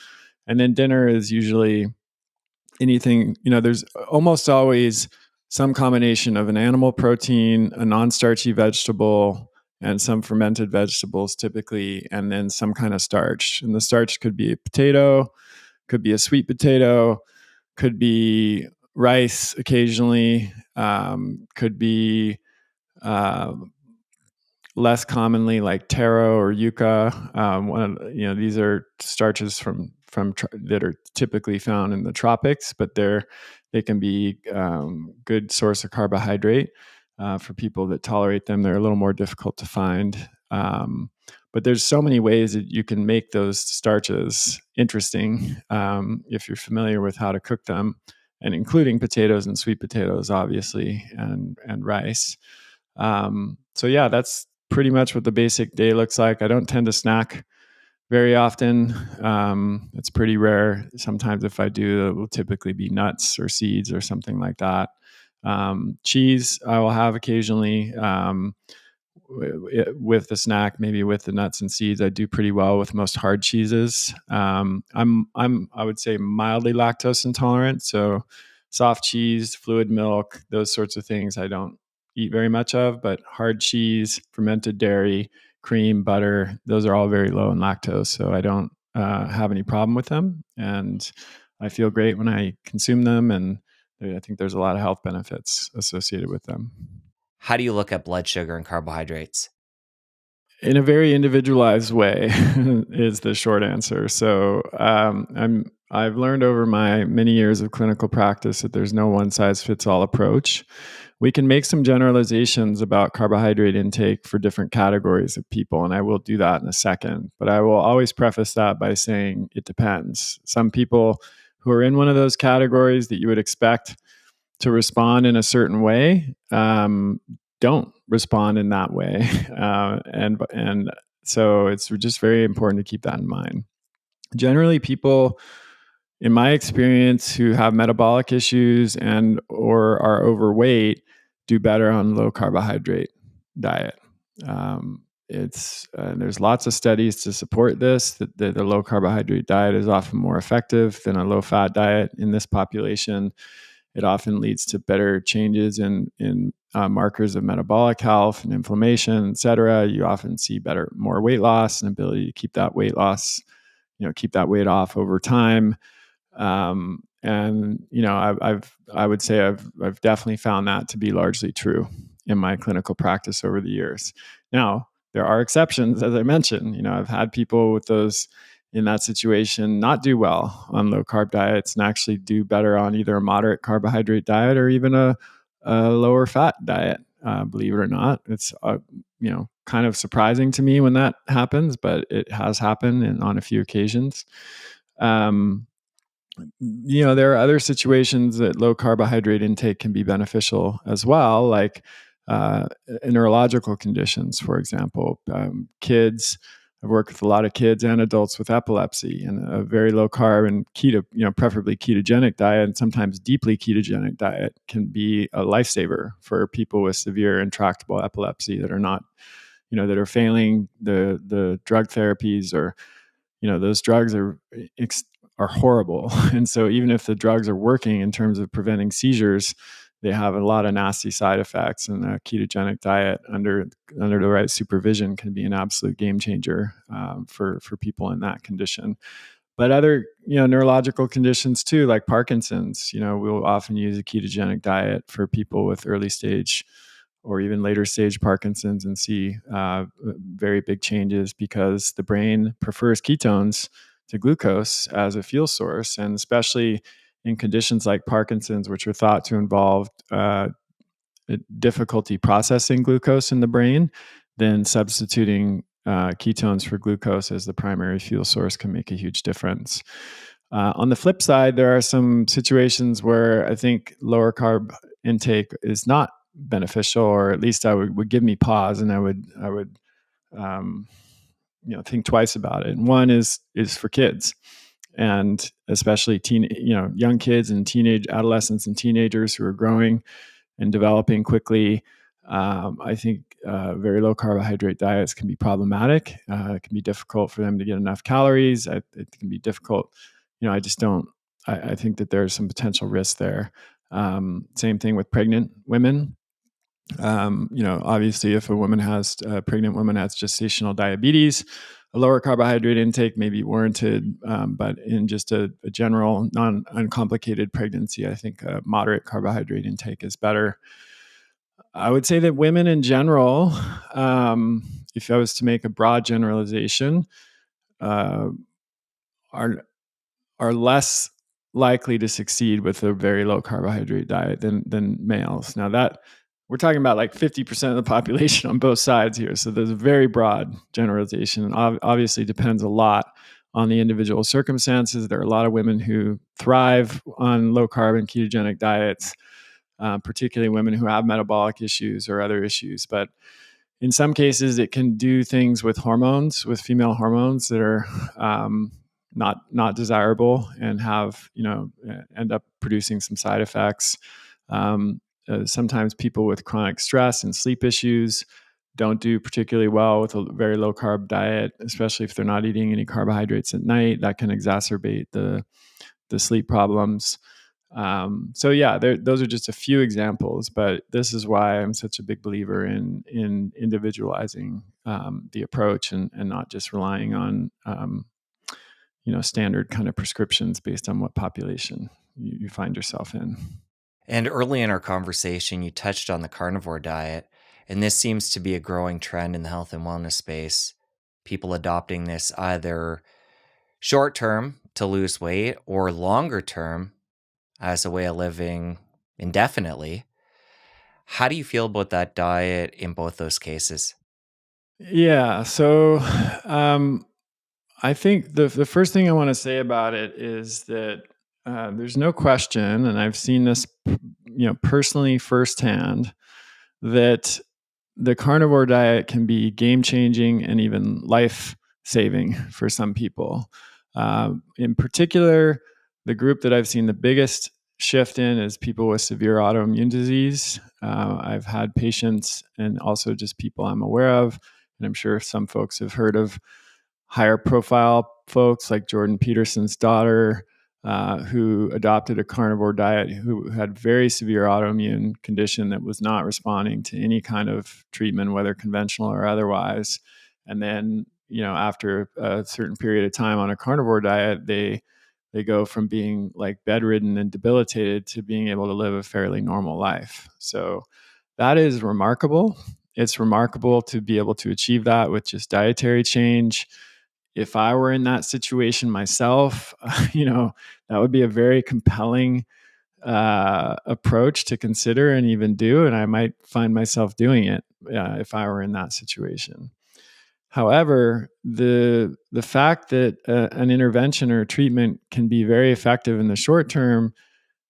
And then dinner is usually anything, there's almost always some combination of an animal protein, a non-starchy vegetable, and some fermented vegetables typically, and then some kind of starch. And the starch could be a potato, could be a sweet potato, could be rice occasionally, could be uh, less commonly like taro or yucca. These are starches that are typically found in the tropics, but they can be good source of carbohydrate for people that tolerate them. They're a little more difficult to find. But there's so many ways that you can make those starches interesting if you're familiar with how to cook them, and including potatoes and sweet potatoes, obviously, and rice. So yeah, that's pretty much what the basic day looks like. I don't tend to snack very often. It's pretty rare. Sometimes if I do, it will typically be nuts or seeds or something like that. Cheese I will have occasionally with the snack, maybe with the nuts and seeds. I do pretty well with most hard cheeses. I would say mildly lactose intolerant, so soft cheese, fluid milk, those sorts of things I don't eat very much of. But hard cheese, fermented dairy, cream, butter, those are all very low in lactose, so I don't have any problem with them, and I feel great when I consume them. And I think there's a lot of health benefits associated with them. How do you look at blood sugar and carbohydrates? In a very individualized way is the short answer. So I've learned over my many years of clinical practice that there's no one size fits all approach. We can make some generalizations about carbohydrate intake for different categories of people, and I will do that in a second. But I will always preface that by saying it depends. Some people who are in one of those categories that you would expect to respond in a certain way don't respond in that way, and so it's just very important to keep that in mind. Generally, people, in my experience, who have metabolic issues and or are overweight do better on low carbohydrate diet. It's There's lots of studies to support this, that the low carbohydrate diet is often more effective than a low fat diet in this population. It often leads to better changes in markers of metabolic health and inflammation, et cetera. You often see more weight loss and ability to keep that weight loss, keep that weight off over time. And I would say I've definitely found that to be largely true in my clinical practice over the years. Now, there are exceptions, as I mentioned. I've had people with those in that situation not do well on low carb diets and actually do better on either a moderate carbohydrate diet or even a lower fat diet. Believe it or not, it's kind of surprising to me when that happens, but it has happened and on a few occasions. Um, there are other situations that low carbohydrate intake can be beneficial as well, like neurological conditions, for example. Kids, I've worked with a lot of kids and adults with epilepsy, and a very low carb and keto, preferably ketogenic diet, and sometimes deeply ketogenic diet can be a lifesaver for people with severe intractable epilepsy that are not, that are failing the drug therapies, or those drugs are horrible. And so even if the drugs are working in terms of preventing seizures, they have a lot of nasty side effects. And a ketogenic diet under the right supervision can be an absolute game changer for people in that condition. But other neurological conditions too, like Parkinson's, we'll often use a ketogenic diet for people with early stage or even later stage Parkinson's and see very big changes, because the brain prefers ketones to glucose as a fuel source. And especially in conditions like Parkinson's, which are thought to involve difficulty processing glucose in the brain, then substituting ketones for glucose as the primary fuel source can make a huge difference. On the flip side, there are some situations where I think lower carb intake is not beneficial, or at least would give me pause, and I would um, think twice about it. And one is for kids, and especially young kids and adolescents and teenagers who are growing and developing quickly. I think very low carbohydrate diets can be problematic. It can be difficult for them to get enough calories. It can be difficult. I just don't. I think that there's some potential risk there. Same thing with pregnant women. Obviously, if a pregnant woman has gestational diabetes, a lower carbohydrate intake may be warranted. But in just a general, uncomplicated pregnancy, I think a moderate carbohydrate intake is better. I would say that women in general, if I was to make a broad generalization, uh, are are less likely to succeed with a very low carbohydrate diet than males. Now that we're talking about like 50% of the population on both sides here, so there's a very broad generalization. And obviously depends a lot on the individual circumstances. There are a lot of women who thrive on low carb and ketogenic diets, particularly women who have metabolic issues or other issues. But in some cases, it can do things with female hormones that are not desirable, and end up producing some side effects. Sometimes people with chronic stress and sleep issues don't do particularly well with a very low carb diet, especially if they're not eating any carbohydrates at night. That can exacerbate the sleep problems. So yeah, those are just a few examples, but this is why I'm such a big believer in individualizing the approach, and not just relying on standard kind of prescriptions based on what population you find yourself in. And early in our conversation, you touched on the carnivore diet, and this seems to be a growing trend in the health and wellness space. People adopting this either short term to lose weight or longer term as a way of living indefinitely. How do you feel about that diet in both those cases? Yeah, so I think the first thing I want to say about it is that there's no question, and I've seen this, personally firsthand, that the carnivore diet can be game changing and even life saving for some people. In particular, the group that I've seen the biggest shift in is people with severe autoimmune disease. I've had patients and also just people I'm aware of, and I'm sure some folks have heard of higher profile folks like Jordan Peterson's daughter, who adopted a carnivore diet, who had very severe autoimmune condition that was not responding to any kind of treatment, whether conventional or otherwise. And then, after a certain period of time on a carnivore diet, they go from being like bedridden and debilitated to being able to live a fairly normal life. So that is remarkable. It's remarkable to be able to achieve that with just dietary change. If I were in that situation myself, that would be a very compelling approach to consider and even do, and I might find myself doing it if I were in that situation. However, the fact that an intervention or treatment can be very effective in the short term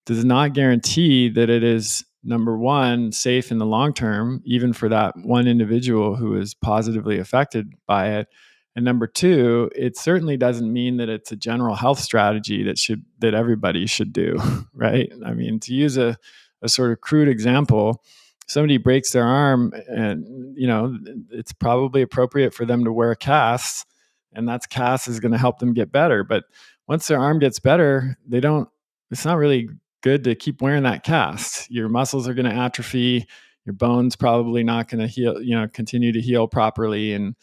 does not guarantee that it is, number one, safe in the long term, even for that one individual who is positively affected by it. And number two, it certainly doesn't mean that it's a general health strategy that everybody should do, right? I mean, to use a sort of crude example, somebody breaks their arm, and it's probably appropriate for them to wear a cast, and that cast is going to help them get better. But once their arm gets better, it's not really good to keep wearing that cast. Your muscles are going to atrophy. Your bones probably not going to heal, continue to heal properly. And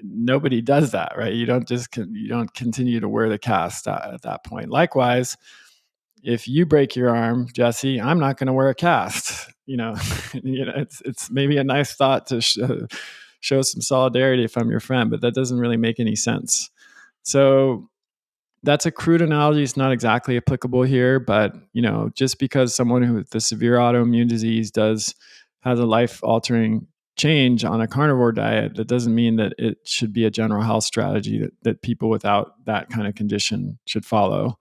nobody does that, right? You don't continue to wear the cast at that point. Likewise, if you break your arm, Jesse, I'm not going to wear a cast. It's maybe a nice thought to show some solidarity if I'm your friend, but that doesn't really make any sense. So that's a crude analogy. It's not exactly applicable here, but just because someone who with the severe autoimmune disease has a life-altering change on a carnivore diet, that doesn't mean that it should be a general health strategy that people without that kind of condition should follow.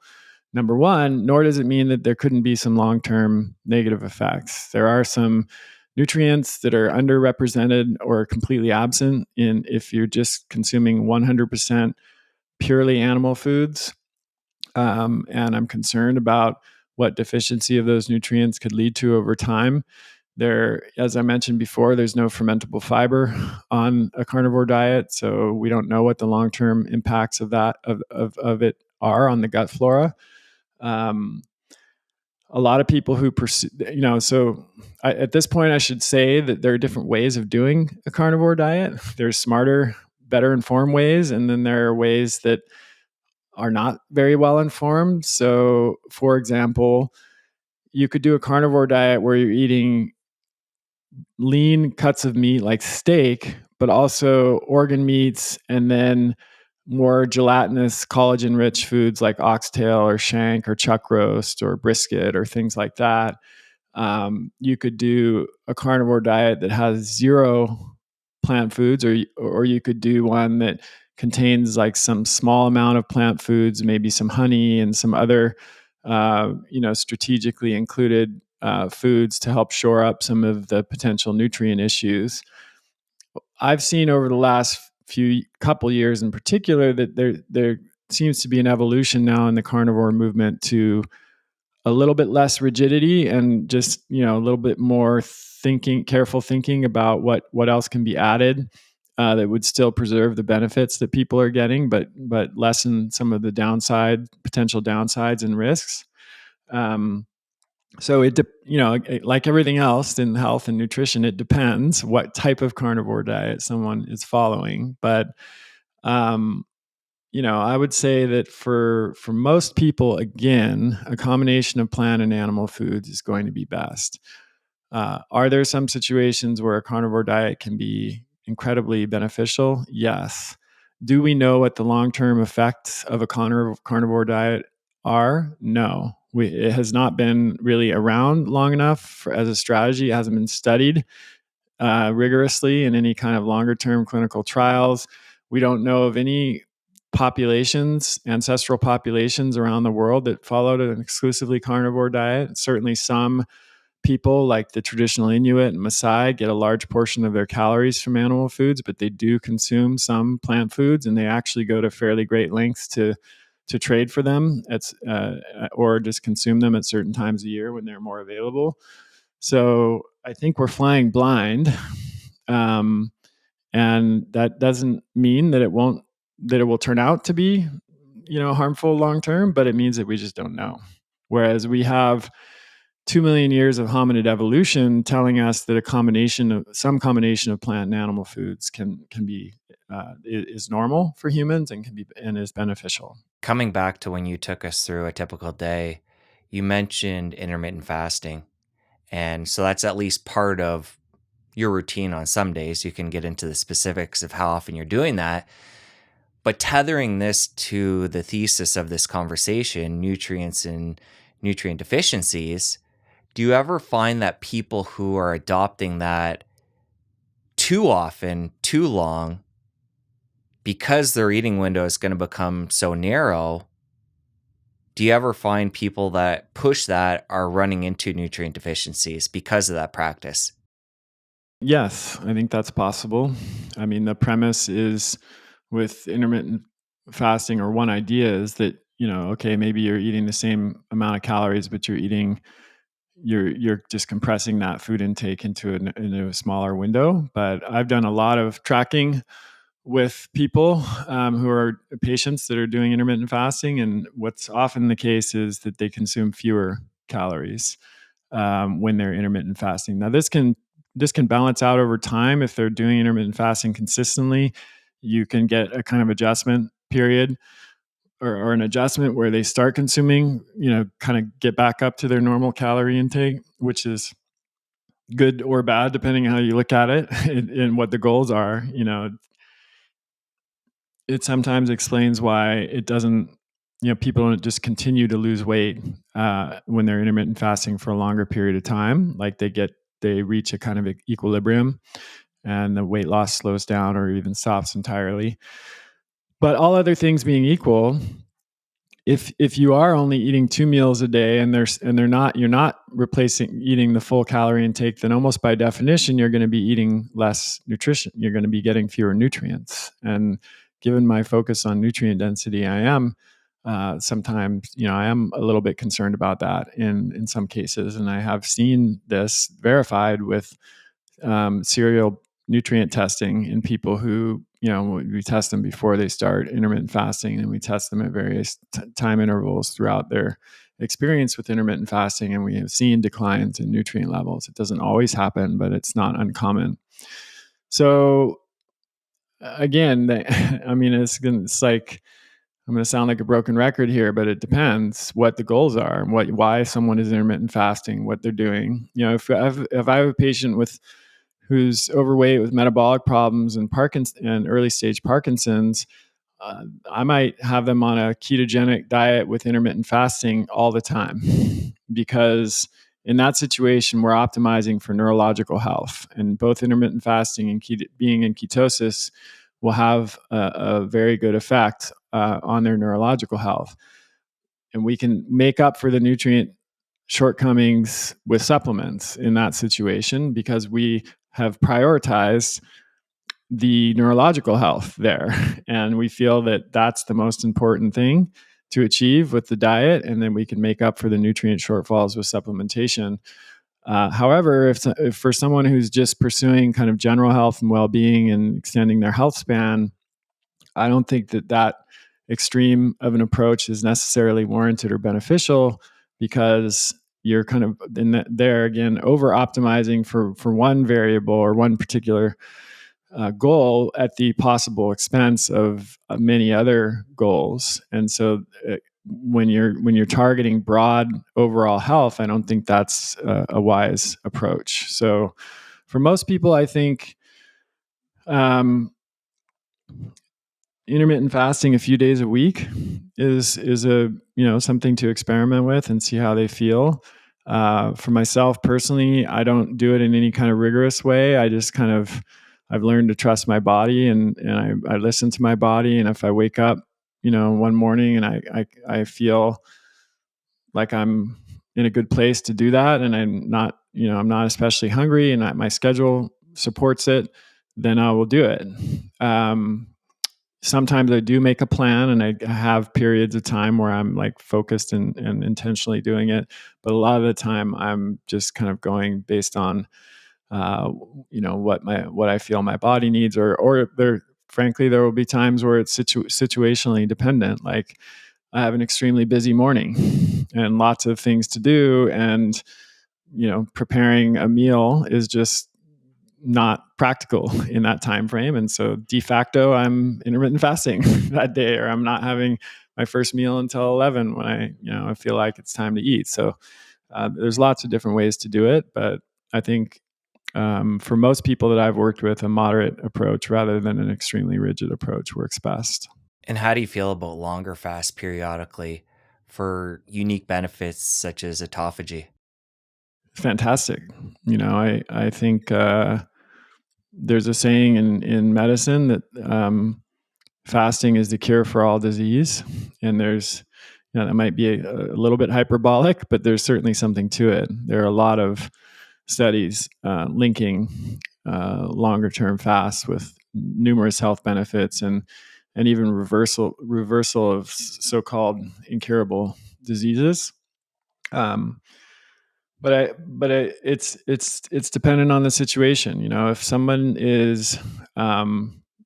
number one, nor does it mean that there couldn't be some long-term negative effects. There are some nutrients that are underrepresented or completely absent in if you're just consuming 100% purely animal foods. And I'm concerned about what deficiency of those nutrients could lead to over time. There, as I mentioned before, there's no fermentable fiber on a carnivore diet, so we don't know what the long-term impacts of that of it are on the gut flora. Um, a lot of people who pursue, at this point, I should say that there are different ways of doing a carnivore diet. There's smarter, better informed ways, and then there are ways that are not very well informed. So, for example, you could do a carnivore diet where you're eating lean cuts of meat like steak, but also organ meats, and then more gelatinous, collagen rich foods like oxtail or shank or chuck roast or brisket or things like that. You could do a carnivore diet that has zero plant foods, or you could do one that contains like some small amount of plant foods, maybe some honey and some other, strategically included foods to help shore up some of the potential nutrient issues. I've seen over the last few couple years, in particular, that there seems to be an evolution now in the carnivore movement to a little bit less rigidity and just a little bit more careful thinking about what else can be added that would still preserve the benefits that people are getting, but lessen some of the potential downsides and risks. So like everything else in health and nutrition, it depends what type of carnivore diet someone is following. But um, I would say that for most people, again, a combination of plant and animal foods is going to be best. Are there some situations where a carnivore diet can be incredibly beneficial? Yes. Do we know what the long-term effects of a carnivore diet are? No. It has not been really around long enough as a strategy. It hasn't been studied rigorously in any kind of longer-term clinical trials. We don't know of any ancestral populations around the world that followed an exclusively carnivore diet. Certainly some people like the traditional Inuit and Maasai get a large portion of their calories from animal foods, but they do consume some plant foods, and they actually go to fairly great lengths to trade for them or just consume them at certain times of year when they're more available. So I think we're flying blind. And that doesn't mean that it will turn out to be, harmful long term, but it means that we just don't know. Whereas we have 2 million years of hominid evolution telling us that some combination of plant and animal foods can be is normal for humans and is beneficial. Coming back to when you took us through a typical day, you mentioned intermittent fasting. And so that's at least part of your routine on some days. You can get into the specifics of how often you're doing that. But tethering this to the thesis of this conversation, nutrients and nutrient deficiencies, do you ever find that people who are adopting that too often, too long, because their eating window is going to become so narrow, do you ever find people that push that are running into nutrient deficiencies because of that practice? Yes, I think that's possible. I mean, the premise is with intermittent fasting, or one idea is that, okay, maybe you're eating the same amount of calories, but you're just compressing that food intake into a smaller window. But I've done a lot of tracking with people who are patients that are doing intermittent fasting, and what's often the case is that they consume fewer calories when they're intermittent fasting. Now, this can balance out over time if they're doing intermittent fasting consistently. You can get a kind of adjustment period, or an adjustment where they start consuming, kind of get back up to their normal calorie intake, which is good or bad depending on how you look at it and what the goals are. It sometimes explains why it doesn't, people don't just continue to lose weight when they're intermittent fasting for a longer period of time. Like they reach a kind of equilibrium and the weight loss slows down or even stops entirely. But all other things being equal, if you are only eating 2 meals a day and you're not replacing eating the full calorie intake, then almost by definition you're going to be eating less nutrition. You're going to be getting fewer nutrients. And given my focus on nutrient density, I am sometimes, I am a little bit concerned about that in some cases, and I have seen this verified with serial nutrient testing in people who, we test them before they start intermittent fasting, and we test them at various time intervals throughout their experience with intermittent fasting, and we have seen declines in nutrient levels. It doesn't always happen, but it's not uncommon. So again, it's like, I'm going to sound like a broken record here, but it depends what the goals are and why someone is intermittent fasting, what they're doing. If I have a patient who's overweight with metabolic problems and early stage Parkinson's, I might have them on a ketogenic diet with intermittent fasting all the time, because in that situation, we're optimizing for neurological health, and both intermittent fasting and being in ketosis will have a very good effect on their neurological health. And we can make up for the nutrient shortcomings with supplements in that situation, because we have prioritized the neurological health there. And we feel that that's the most important thing to achieve with the diet. And then we can make up for the nutrient shortfalls with supplementation. However, if for someone who's just pursuing kind of general health and well-being and extending their health span, I don't think that extreme of an approach is necessarily warranted or beneficial, because you're kind of there again over optimizing for one variable or one particular goal at the possible expense of many other goals. And so when you're targeting broad overall health, I don't think that's a wise approach. So for most people, I think intermittent fasting a few days a week is a something to experiment with and see how they feel. For myself personally, I don't do it in any kind of rigorous way. I've learned to trust my body, and I listen to my body. And if I wake up, one morning and I feel like I'm in a good place to do that, and I'm not especially hungry, and my schedule supports it, then I will do it. Sometimes I do make a plan, and I have periods of time where I'm like focused and intentionally doing it. But a lot of the time I'm just kind of going based on, what I feel my body needs, or frankly, there will be times where it's situationally dependent. Like I have an extremely busy morning and lots of things to do. And, preparing a meal is just not practical in that time frame, and so de facto I'm intermittent fasting that day, or I'm not having my first meal until 11 when I feel like it's time to eat. So there's lots of different ways to do it, but I think for most people that I've worked with, a moderate approach rather than an extremely rigid approach works best. And how do you feel about longer fasts periodically for unique benefits such as autophagy? Fantastic. I think there's a saying in medicine that fasting is the cure for all disease. And that might be a little bit hyperbolic, but there's certainly something to it. There are a lot of studies linking longer term fasts with numerous health benefits, and even reversal of so-called incurable diseases. It's dependent on the situation. If someone is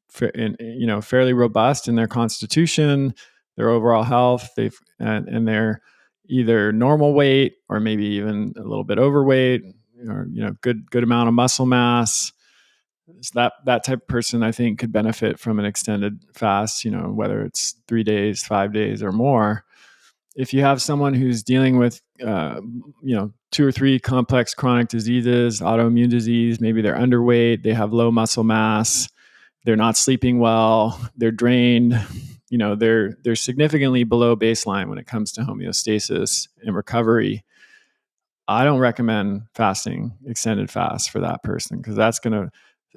fairly robust in their constitution, their overall health, and they're either normal weight or maybe even a little bit overweight, or good amount of muscle mass. So that type of person, I think, could benefit from an extended fast. Whether it's 3 days, 5 days, or more. If you have someone who's dealing with 2 or 3 complex chronic diseases, autoimmune disease, maybe they're underweight, they have low muscle mass, they're not sleeping well, they're drained, they're significantly below baseline when it comes to homeostasis and recovery, I don't recommend extended fast for that person, because that's going to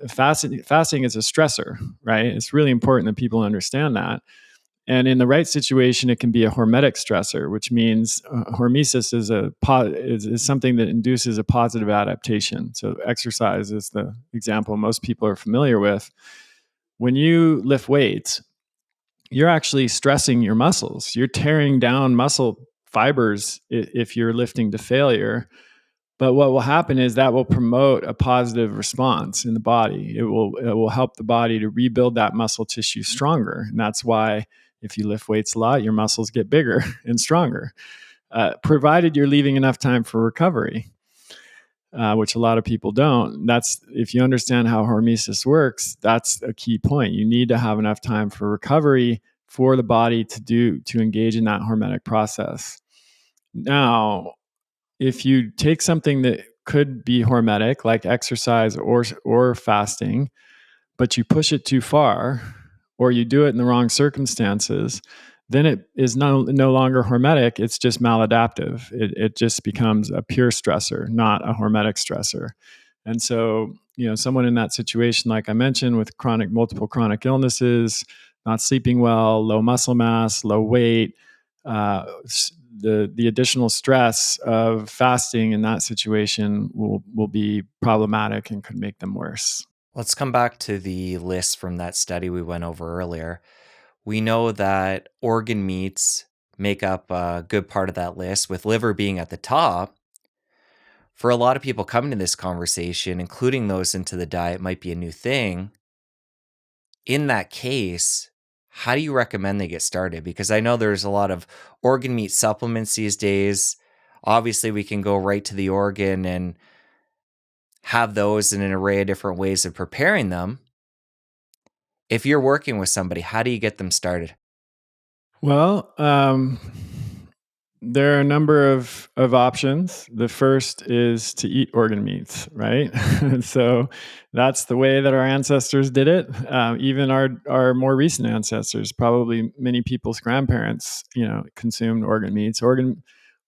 fasting is a stressor, right? It's really important that people understand that. And in the right situation, it can be a hormetic stressor, which means hormesis is something that induces a positive adaptation. So exercise is the example most people are familiar with. When you lift weights, you're actually stressing your muscles. You're tearing down muscle fibers if you're lifting to failure. But what will happen is that will promote a positive response in the body. It will help the body to rebuild that muscle tissue stronger. And that's why if you lift weights a lot, your muscles get bigger and stronger, provided you're leaving enough time for recovery, which a lot of people don't. That's, if you understand how hormesis works, that's a key point. You need to have enough time for recovery for the body to engage in that hormetic process. Now, if you take something that could be hormetic, like exercise or fasting, but you push it too far, or you do it in the wrong circumstances, then it is no longer hormetic. It's just maladaptive. It just becomes a pure stressor, not a hormetic stressor. And so, someone in that situation, like I mentioned, with multiple chronic illnesses, not sleeping well, low muscle mass, low weight, uh, the additional stress of fasting in that situation will be problematic and could make them worse. Let's come back to the list from that study we went over earlier. We know that organ meats make up a good part of that list, with liver being at the top. For a lot of people coming to this conversation, including those into the diet might be a new thing. In that case, how do you recommend they get started? Because I know there's a lot of organ meat supplements these days. Obviously, we can go right to the organ and have those in an array of different ways of preparing them. If you're working with somebody, how do you get them started? Well, there are a number of options. The first is to eat organ meats, right? So that's the way that our ancestors did it. Even our more recent ancestors, probably many people's grandparents, consumed organ meats,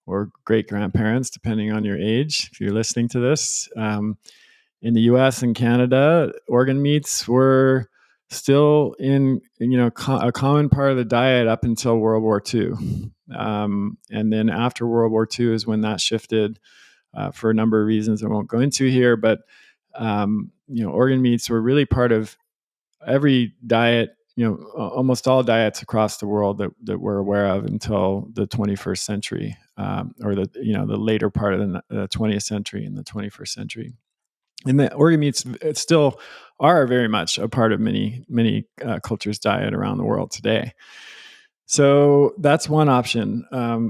or great grandparents, depending on your age. If you're listening to this, in the U.S. and Canada, organ meats were still in a common part of the diet up until World War II, and then after World War II is when that shifted for a number of reasons I won't go into here. But organ meats were really part of every diet. Almost all diets across the world that we're aware of until the 21st century, or the later part of the 20th century and the 21st century. And the organ meats still are very much a part of many cultures' diet around the world today. So that's one option.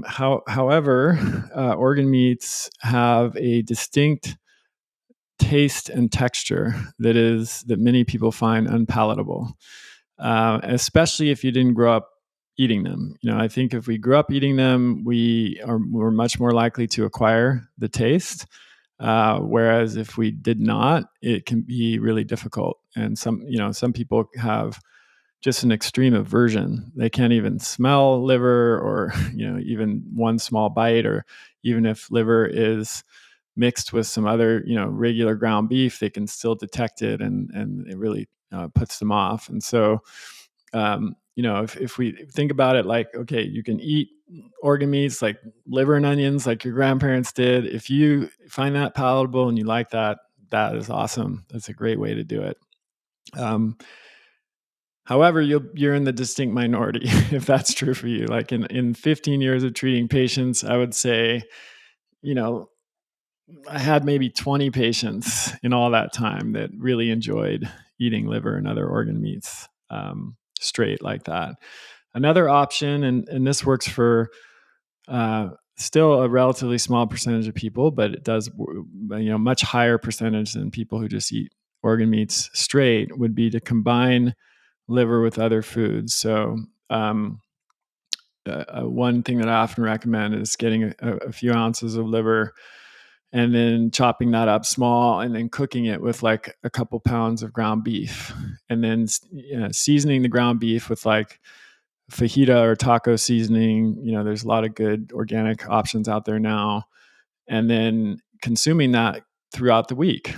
However, organ meats have a distinct taste and texture that many people find unpalatable, especially if you didn't grow up eating them. I think if we grew up eating them, we're much more likely to acquire the taste. Whereas if we did not, it can be really difficult. And some people have just an extreme aversion. They can't even smell liver, or even one small bite, or even if liver is mixed with some other regular ground beef, they can still detect it, and it really puts them off. And so if we think about it, like, okay, you can eat organ meats like liver and onions like your grandparents did. If you find that palatable and you like that, that is awesome. That's a great way to do it. However, you're in the distinct minority if that's true for you. Like in 15 years of treating patients, I would say, I had maybe 20 patients in all that time that really enjoyed eating liver and other organ meats straight like that. Another option, and this works for still a relatively small percentage of people, but it does, much higher percentage than people who just eat organ meats straight, would be to combine liver with other foods. So one thing that I often recommend is getting a few ounces of liver and then chopping that up small and then cooking it with like a couple pounds of ground beef, and then seasoning the ground beef with like fajita or taco seasoning. There's a lot of good organic options out there now, and then consuming that throughout the week.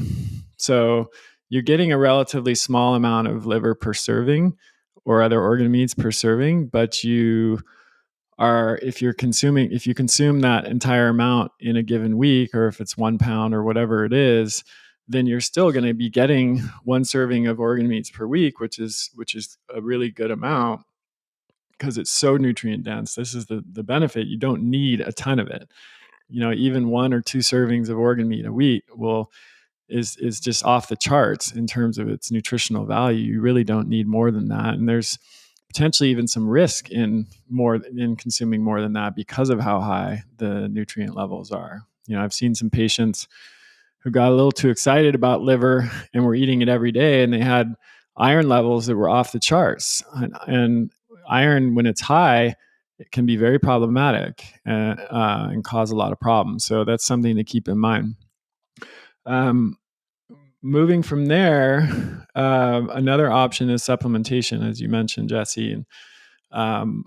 So you're getting a relatively small amount of liver per serving, or other organ meats per serving, but if you consume that entire amount in a given week, or if it's 1 pound or whatever it is, then you're still going to be getting 1 serving of organ meats per week, which is a really good amount because it's so nutrient dense. This is the benefit. You don't need a ton of it. Even 1 or 2 servings of organ meat a week is just off the charts in terms of its nutritional value. You really don't need more than that. And there's potentially even some risk in consuming more than that because of how high the nutrient levels are. I've seen some patients who got a little too excited about liver and were eating it every day, and they had iron levels that were off the charts. And iron, when it's high, it can be very problematic and cause a lot of problems. So that's something to keep in mind. Moving from there, another option is supplementation, as you mentioned, Jesse. And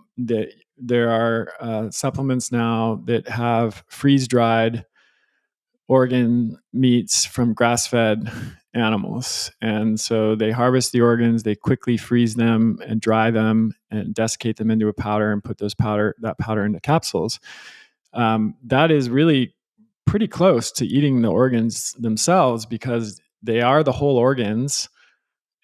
there are supplements now that have freeze-dried organ meats from grass-fed animals. And so they harvest the organs, they quickly freeze them and dry them and desiccate them into a powder and put that powder into capsules. That is really pretty close to eating the organs themselves because they are the whole organs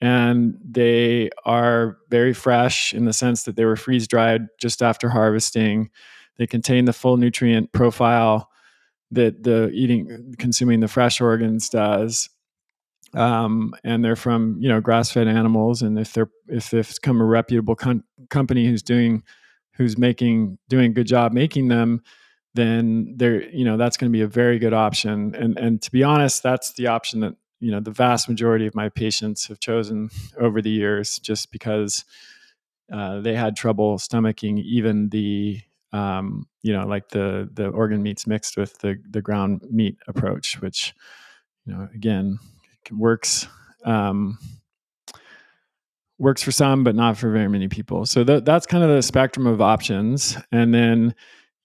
and they are very fresh in the sense that they were freeze dried just after harvesting. They contain the full nutrient profile that consuming the fresh organs does. And they're from grass-fed animals, and if it's come a reputable company who's doing a good job making them, then that's going to be a very good option. And to be honest, that's the option that the vast majority of my patients have chosen over the years, just because they had trouble stomaching even the like the organ meats mixed with the ground meat approach, which again works works for some, but not for very many people. So that's kind of the spectrum of options. And then,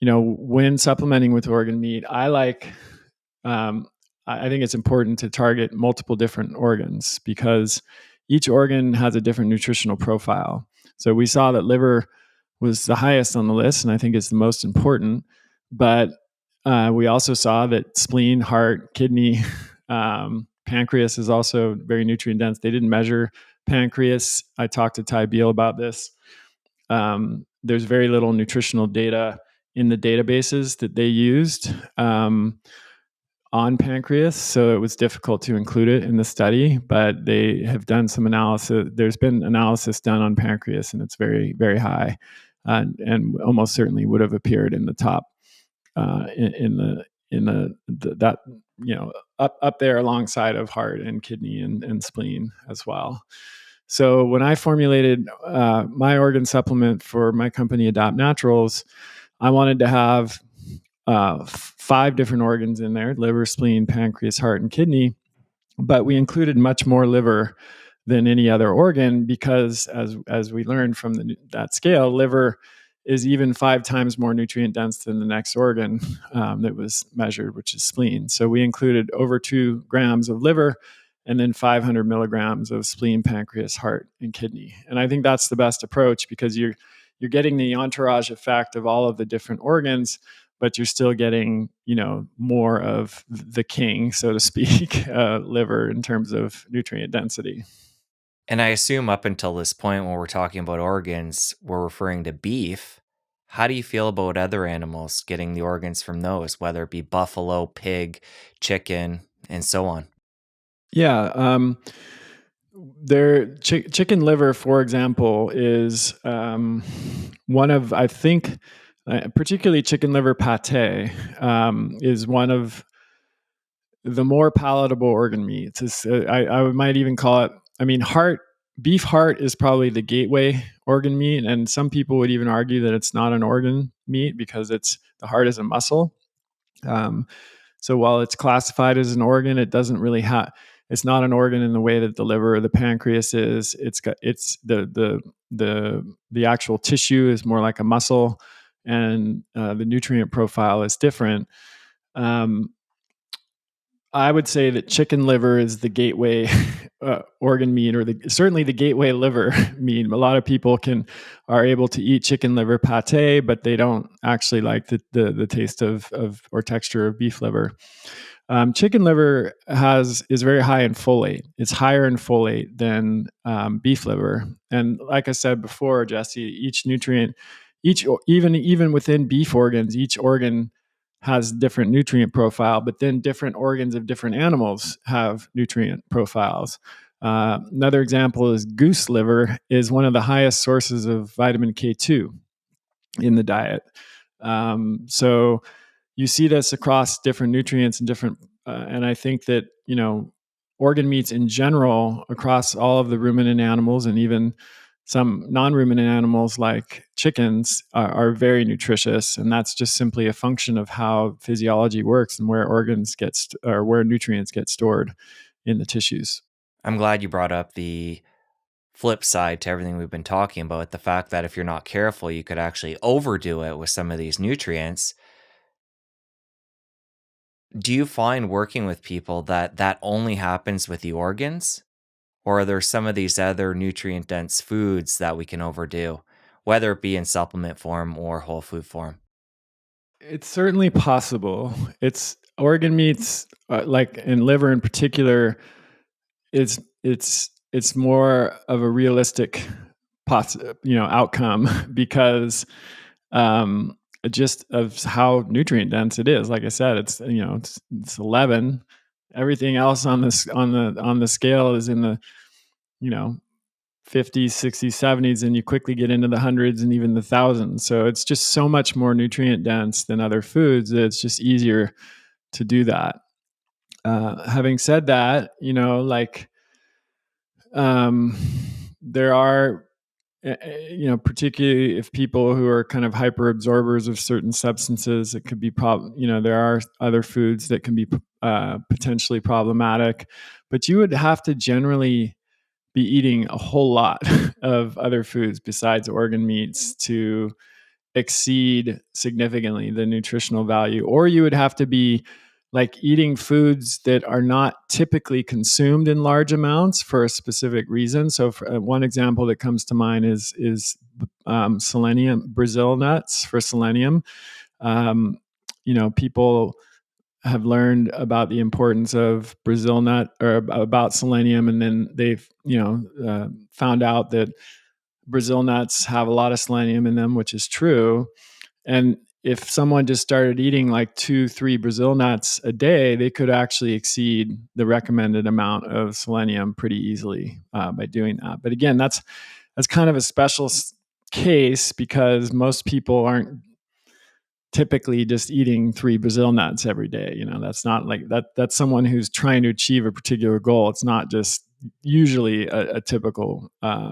when supplementing with organ meat, um, I think it's important to target multiple different organs because each organ has a different nutritional profile. So we saw that liver was the highest on the list, and I think it's the most important. But we also saw that spleen, heart, kidney, pancreas is also very nutrient dense. They didn't measure pancreas. I talked to Ty Beal about this. There's very little nutritional data in the databases that they used on pancreas, so it was difficult to include it in the study, but they have done some analysis. There's been analysis done on pancreas, and it's very, very high, and almost certainly would have appeared in the top that up there alongside of heart and kidney and spleen as well. So when I formulated my organ supplement for my company Adopt Naturals, I wanted to have 5 different organs in there: liver, spleen, pancreas, heart, and kidney. But we included much more liver than any other organ because, as we learned from that scale, liver is even 5 times more nutrient dense than the next organ that was measured, which is spleen. So we included over 2 grams of liver and then 500 milligrams of spleen, pancreas, heart, and kidney. And I think that's the best approach because you're getting the entourage effect of all of the different organs, but you're still getting, more of the king, so to speak, liver in terms of nutrient density. And I assume up until this point, when we're talking about organs, we're referring to beef. How do you feel about other animals getting the organs from those, whether it be buffalo, pig, chicken, and so on? Yeah. Chicken liver, for example, is one of, I think, particularly chicken liver pate, is one of the more palatable organ meats. I might even call it, beef heart is probably the gateway organ meat. And some people would even argue that it's not an organ meat because the heart is a muscle. So while it's classified as an organ, it doesn't really it's not an organ in the way that the liver or the pancreas is. It's the actual tissue is more like a muscle, and the nutrient profile is different. I would say that chicken liver is the gateway organ meat, or certainly the gateway liver meat. A lot of people are able to eat chicken liver pate, but they don't actually like the taste of or texture of beef liver. Chicken liver is very high in folate. It's higher in folate than beef liver. And like I said before, Jesse, each nutrient, even within beef organs, each organ has different nutrient profile, but then different organs of different animals have nutrient profiles. Another example is goose liver is one of the highest sources of vitamin K2 in the diet. So you see this across different nutrients and and I think that, organ meats in general across all of the ruminant animals and even some non-ruminant animals like chickens are very nutritious, and that's just simply a function of how physiology works and where or where nutrients get stored in the tissues. I'm glad you brought up the flip side to everything we've been talking about, the fact that if you're not careful, you could actually overdo it with some of these nutrients. Do you find working with people that that only happens with the organs? Or are there some of these other nutrient dense foods that we can overdo, whether it be in supplement form or whole food form? It's certainly possible. It's organ meats, like in liver in particular, it's more of a realistic outcome because um, just of how nutrient dense it is. Like I said, it's 11. Everything else on this on the scale is in the you know 50s, 60s, 70s, and you quickly get into the hundreds and even the thousands. So it's just so much more nutrient dense than other foods that it's just easier to do that. Having said that, um, there are, particularly if people who are kind of hyper absorbers of certain substances, it could be there are other foods that can be potentially problematic, but you would have to generally be eating a whole lot of other foods besides organ meats to exceed significantly the nutritional value, or you would have to be like eating foods that are not typically consumed in large amounts for a specific reason. So, one example that comes to mind is selenium, Brazil nuts for selenium. Um, People have learned about the importance of Brazil nut or about selenium, and then they've found out that Brazil nuts have a lot of selenium in them, which is true. And if someone just started eating like 2, 3 Brazil nuts a day, they could actually exceed the recommended amount of selenium pretty easily by doing that. But again, that's kind of a special case because most people aren't typically just eating 3 Brazil nuts every day. That's not like that. That's someone who's trying to achieve a particular goal. It's not just usually a typical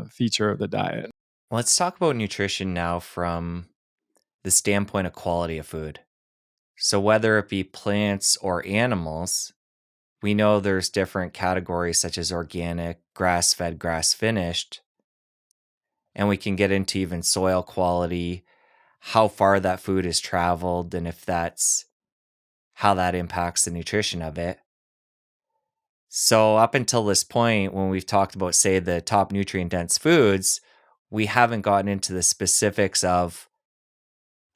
feature of the diet. Let's talk about nutrition now from the standpoint of quality of food. So, whether it be plants or animals, we know there's different categories such as organic, grass fed, grass finished, and we can get into even soil quality, how far that food has traveled, and if that's how that impacts the nutrition of it. So, up until this point, when we've talked about, say, the top nutrient dense foods, we haven't gotten into the specifics of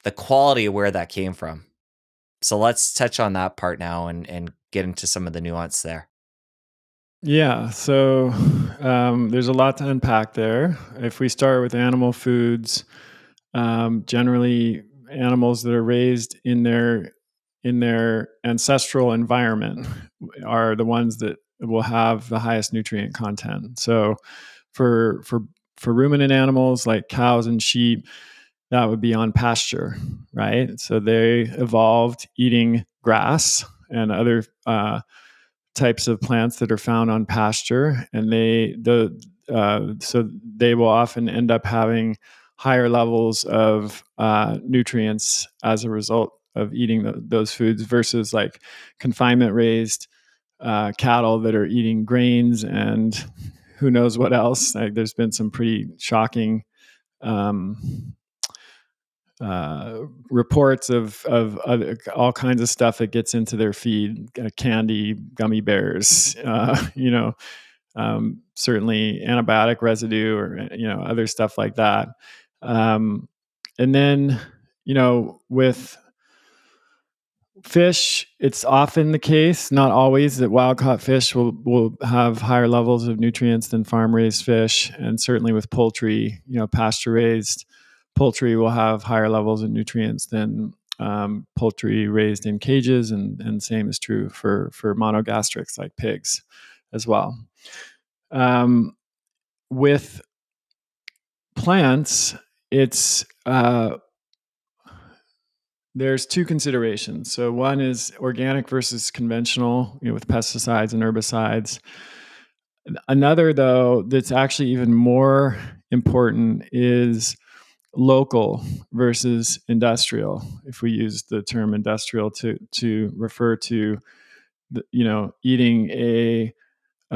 the quality of where that came from. So, let's touch on that part now and get into some of the nuance there. Yeah, so there's a lot to unpack there. If we start with animal foods, generally animals that are raised in their ancestral environment are the ones that will have the highest nutrient content. So for for for ruminant animals like cows and sheep, that would be on pasture, right? So they evolved eating grass and other types of plants that are found on pasture, and so they will often end up having higher levels of nutrients as a result of eating those foods versus like confinement raised cattle that are eating grains and who knows what else. Like, there's been some pretty shocking um, reports of all kinds of stuff that gets into their feed, candy, gummy bears, certainly antibiotic residue, or other stuff like that. And then with fish, it's often the case, not always, that wild caught fish will have higher levels of nutrients than farm raised fish. And certainly with poultry, pasture raised poultry will have higher levels of nutrients than poultry raised in cages. And same is true for monogastrics like pigs as well. With plants, it's there's two considerations. So one is organic versus conventional, with pesticides and herbicides. Another, though, that's actually even more important is local versus industrial. If we use the term industrial to refer to eating a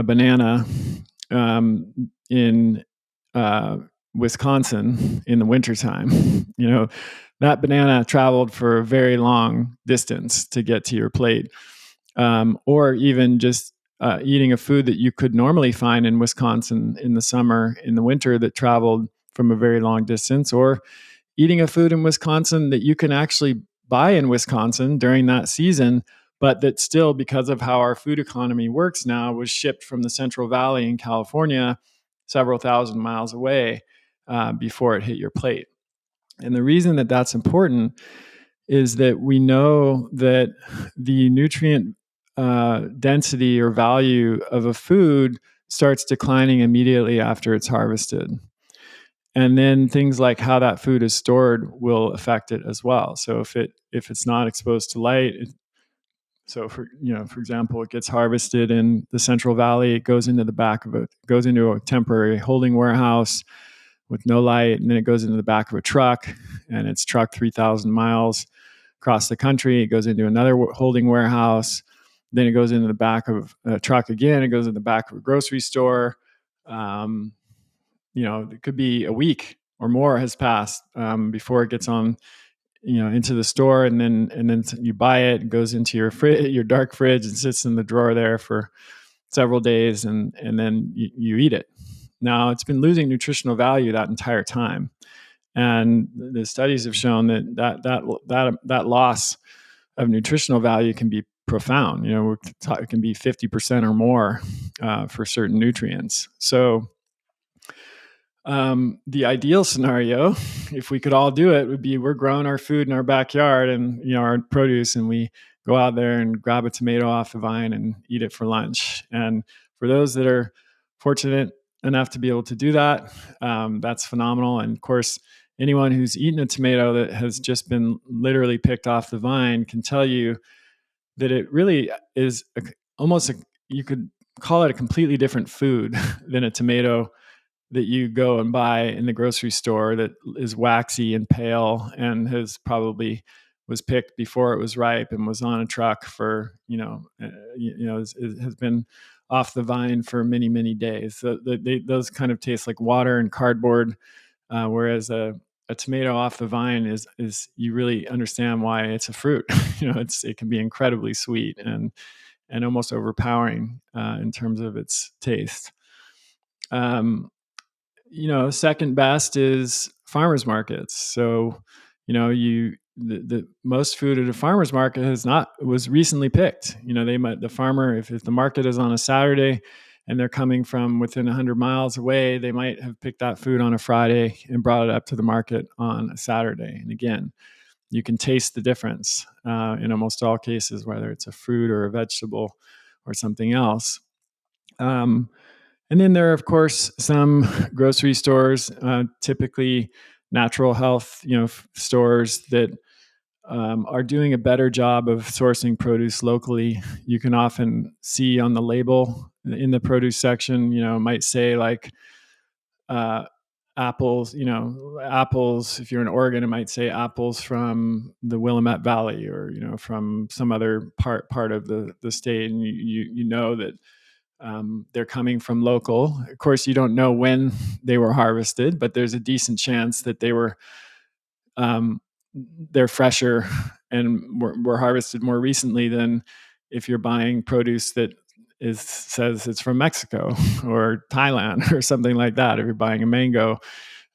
banana in Wisconsin in the wintertime, that banana traveled for a very long distance to get to your plate. Or even just eating a food that you could normally find in Wisconsin in the summer, in the winter, that traveled from a very long distance, or eating a food in Wisconsin that you can actually buy in Wisconsin during that season, but that still, because of how our food economy works now, was shipped from the Central Valley in California several thousand miles away before it hit your plate. And the reason that that's important is that we know that the nutrient density or value of a food starts declining immediately after it's harvested. And then things like how that food is stored will affect it as well. So if it's not exposed to light, so for example, it gets harvested in the Central Valley, it goes into a temporary holding warehouse with no light, and then it goes into the back of a truck, and it's trucked 3,000 miles across the country. It goes into another holding warehouse. Then it goes into the back of a truck again. It goes in the back of a grocery store. It could be a week or more has passed before it gets on, into the store, and then you buy it. It goes into your dark fridge and sits in the drawer there for several days, and then you eat it. Now, it's been losing nutritional value that entire time, and the studies have shown that loss of nutritional value can be profound. It can be 50% or more for certain nutrients. So the ideal scenario, if we could all do it, would be we're growing our food in our backyard and our produce, and we go out there and grab a tomato off the vine and eat it for lunch. And for those that are fortunate enough to be able to do that, that's phenomenal. And of course, anyone who's eaten a tomato that has just been literally picked off the vine can tell you that it really is you could call it a completely different food than a tomato that you go and buy in the grocery store that is waxy and pale and was picked before it was ripe and was on a truck for has been off the vine for many, many days. So those kind of taste like water and cardboard, whereas a tomato off the vine is you really understand why it's a fruit. It can be incredibly sweet and almost overpowering in terms of its taste. Second best is farmers markets. So, the most food at a farmer's market was recently picked. The farmer, if the market is on a Saturday and they're coming from within 100 miles away, they might have picked that food on a Friday and brought it up to the market on a Saturday. And again, you can taste the difference in almost all cases, whether it's a fruit or a vegetable or something else. And then there are, of course, some grocery stores, typically natural health, stores that are doing a better job of sourcing produce locally. You can often see on the label in the produce section, it might say like apples. Apples. If you're in Oregon, it might say apples from the Willamette Valley, or from some other part of the state, and you know that they're coming from local. Of course, you don't know when they were harvested, but there's a decent chance that they were they're fresher and were harvested more recently than if you're buying produce that says it's from Mexico or Thailand or something like that. If you're buying a mango,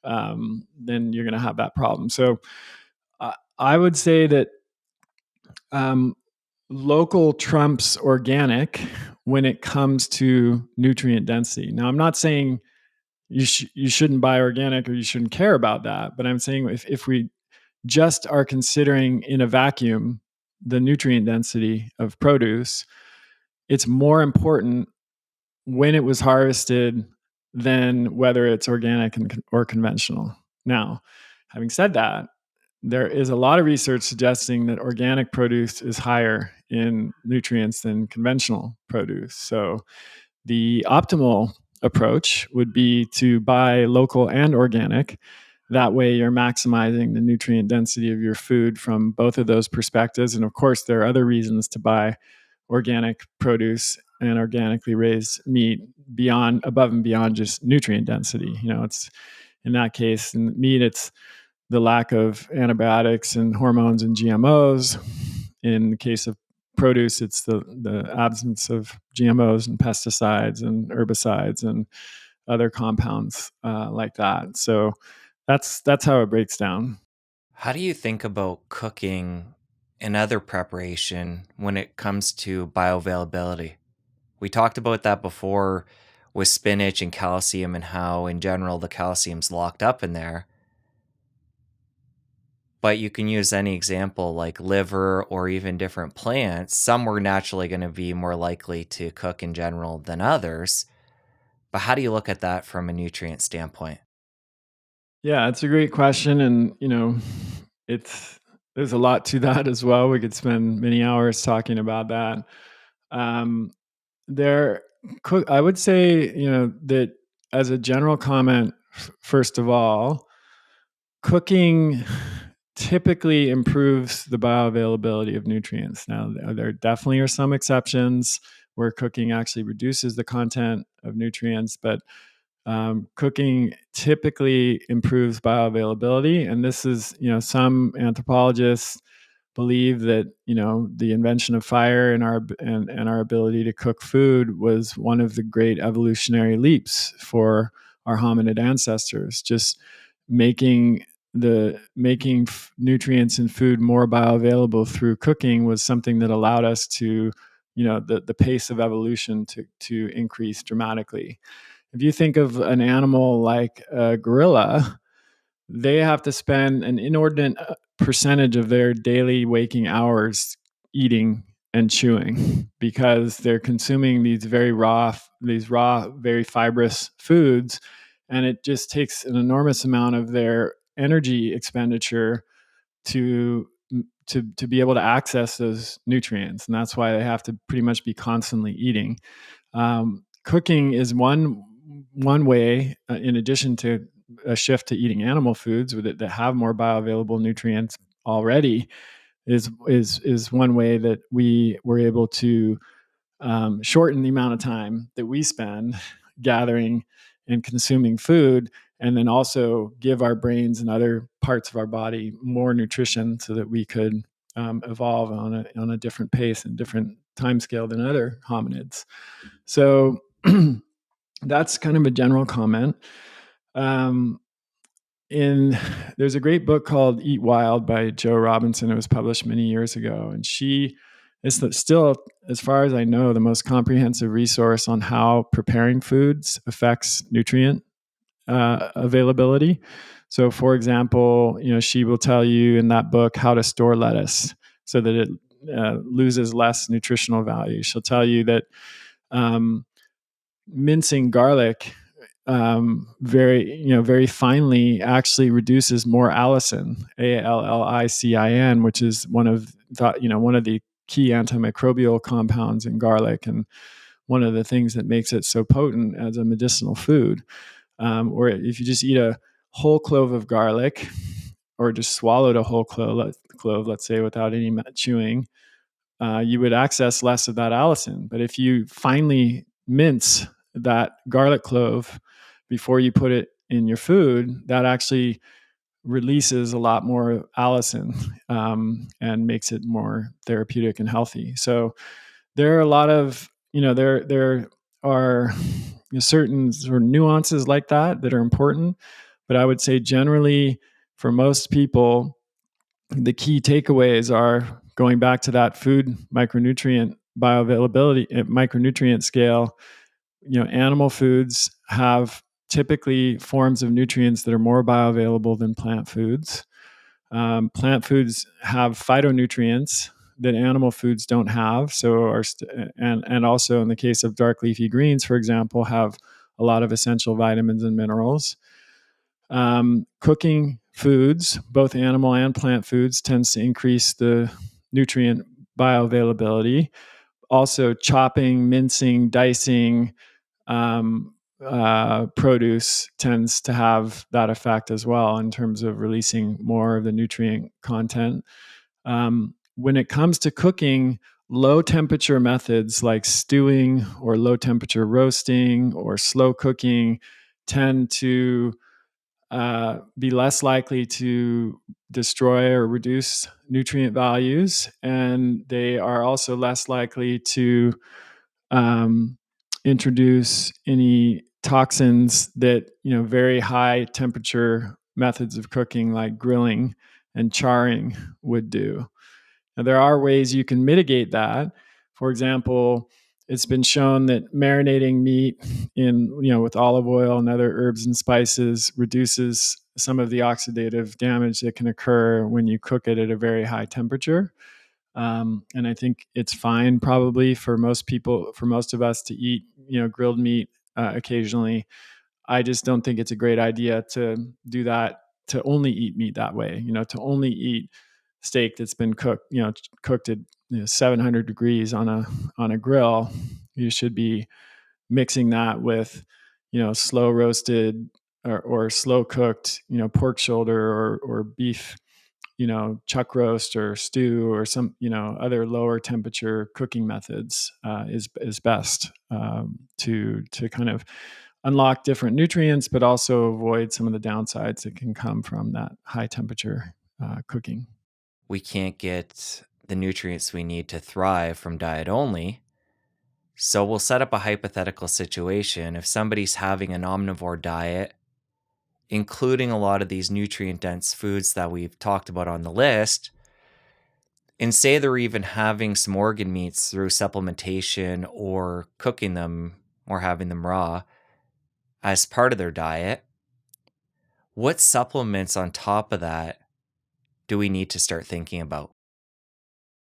then you're going to have that problem. So I would say that um, local trumps organic when it comes to nutrient density. Now, I'm not saying you shouldn't buy organic or you shouldn't care about that, but I'm saying if we just are considering in a vacuum the nutrient density of produce, it's more important when it was harvested than whether it's organic or conventional. Now, having said that, there is a lot of research suggesting that organic produce is higher in nutrients than conventional produce. So the optimal approach would be to buy local and organic. That way, you're maximizing the nutrient density of your food from both of those perspectives. And of course, there are other reasons to buy organic produce and organically raised meat above and beyond just nutrient density. It's in that case, in meat, it's the lack of antibiotics and hormones and GMOs. In the case of produce, it's the absence of GMOs and pesticides and herbicides and other compounds like that. So that's how it breaks down. How do you think about cooking and other preparation when it comes to bioavailability? We talked about that before with spinach and calcium and how, in general, the calcium's locked up in there. But you can use any example like liver or even different plants. Some were naturally going to be more likely to cook in general than others. But how do you look at that from a nutrient standpoint? Yeah, it's a great question, and it's there's a lot to that as well. We could spend many hours talking about that. Um, there, I would say that as a general comment, first of all, cooking typically improves the bioavailability of nutrients. Now, there definitely are some exceptions where cooking actually reduces the content of nutrients, but cooking typically improves bioavailability. And this is, some anthropologists believe that the invention of fire and our ability to cook food was one of the great evolutionary leaps for our hominid ancestors. Just making nutrients in food more bioavailable through cooking was something that allowed us to the pace of evolution to increase dramatically. If you think of an animal like a gorilla, they have to spend an inordinate percentage of their daily waking hours eating and chewing because they're consuming these raw, very fibrous foods, and it just takes an enormous amount of their energy expenditure to to be able to access those nutrients, and that's why they have to pretty much be constantly eating. Cooking is one way, in addition to a shift to eating animal foods that have more bioavailable nutrients already, is one way that we were able to shorten the amount of time that we spend gathering and consuming food, and then also give our brains and other parts of our body more nutrition so that we could evolve on a different pace and different time scale than other hominids. So that's kind of a general comment. Um, in There's a great book called Eat Wild by Joe Robinson. It was published many years ago, and she is still, as far as I know, the most comprehensive resource on how preparing foods affects nutrient availability. So, for example, she will tell you in that book how to store lettuce so that it loses less nutritional value. She'll tell you that mincing garlic very finely actually reduces more allicin, ALLICIN, which is one of the key antimicrobial compounds in garlic, and one of the things that makes it so potent as a medicinal food. Or if you just eat a whole clove of garlic, or just swallowed a whole clove, let's say, without any chewing, you would access less of that allicin. But if you finely mince that garlic clove before you put it in your food, that actually releases a lot more allicin and makes it more therapeutic and healthy. So there are a lot of, there are certain sort of nuances like that are important. But I would say generally for most people, the key takeaways are going back to that food micronutrient bioavailability micronutrient scale. Animal foods have typically forms of nutrients that are more bioavailable than plant foods. Plant foods have phytonutrients that animal foods don't have. And also in the case of dark leafy greens, for example, have a lot of essential vitamins and minerals. Cooking foods, both animal and plant foods, tends to increase the nutrient bioavailability. Also, chopping, mincing, dicing produce tends to have that effect as well in terms of releasing more of the nutrient content. When it comes to cooking, low temperature methods like stewing or low temperature roasting or slow cooking tend to be less likely to destroy or reduce nutrient values, and they are also less likely to um, introduce any toxins that very high temperature methods of cooking like grilling and charring would do. Now, there are ways you can mitigate that. For example, it's been shown that marinating meat in, with olive oil and other herbs and spices reduces some of the oxidative damage that can occur when you cook it at a very high temperature. And I think it's fine probably for most people, for most of us to eat, grilled meat occasionally. I just don't think it's a great idea to do that, to only eat meat that way, to only eat steak that's been cooked at 700 degrees on a grill. You should be mixing that with, slow roasted or slow cooked, pork shoulder or beef, chuck roast or stew or some, other lower temperature cooking methods is best to kind of unlock different nutrients, but also avoid some of the downsides that can come from that high temperature cooking. We can't get the nutrients we need to thrive from diet only. So we'll set up a hypothetical situation. If somebody's having an omnivore diet, including a lot of these nutrient dense foods that we've talked about on the list, and say they're even having some organ meats through supplementation or cooking them or having them raw as part of their diet, what supplements on top of that do we need to start thinking about?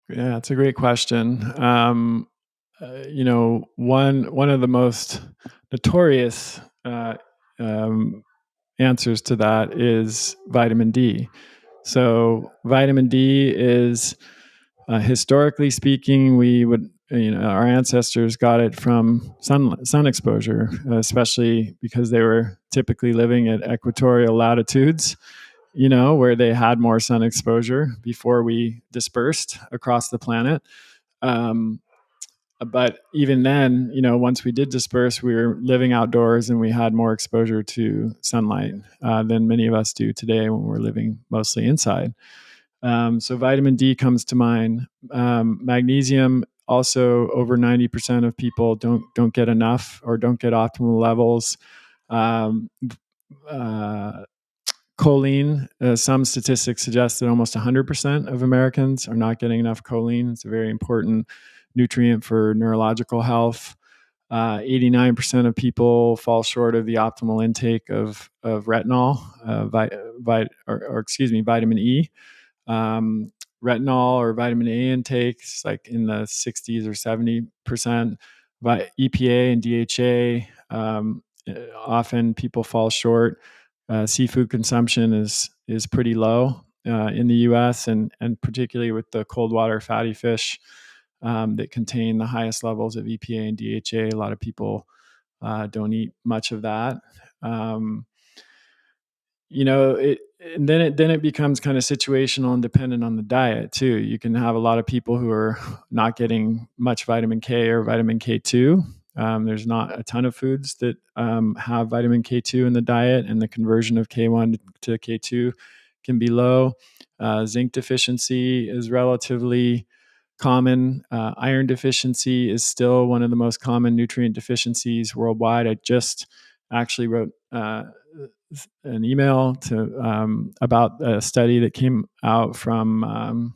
Yeah, it's a great question. One of the most notorious answers to that is vitamin D. So vitamin D is, historically speaking, we would, our ancestors got it from sun exposure, especially because they were typically living at equatorial latitudes, where they had more sun exposure before we dispersed across the planet. Um, but even then, once we did disperse, we were living outdoors and we had more exposure to sunlight than many of us do today when we're living mostly inside. So vitamin D comes to mind. Magnesium, also over 90% of people don't get enough or don't get optimal levels. Um, uh, Choline, some statistics suggest that almost 100% of Americans are not getting enough choline. It's a very important nutrient for neurological health. 89% of people fall short of the optimal intake of retinol, vitamin E. Um, Retinol or vitamin A intakes like in the 60s or 70%. But EPA and DHA, often people fall short. Seafood consumption is pretty low in the U.S. and particularly with the cold water fatty fish that contain the highest levels of EPA and DHA. A lot of people don't eat much of that. Um, then it becomes kind of situational and dependent on the diet too. You can have a lot of people who are not getting much vitamin K or vitamin K2. There's not a ton of foods that have vitamin K2 in the diet, and the conversion of K1 to K2 can be low. Zinc deficiency is relatively common. Iron deficiency is still one of the most common nutrient deficiencies worldwide. I just actually wrote an email to about a study that came out from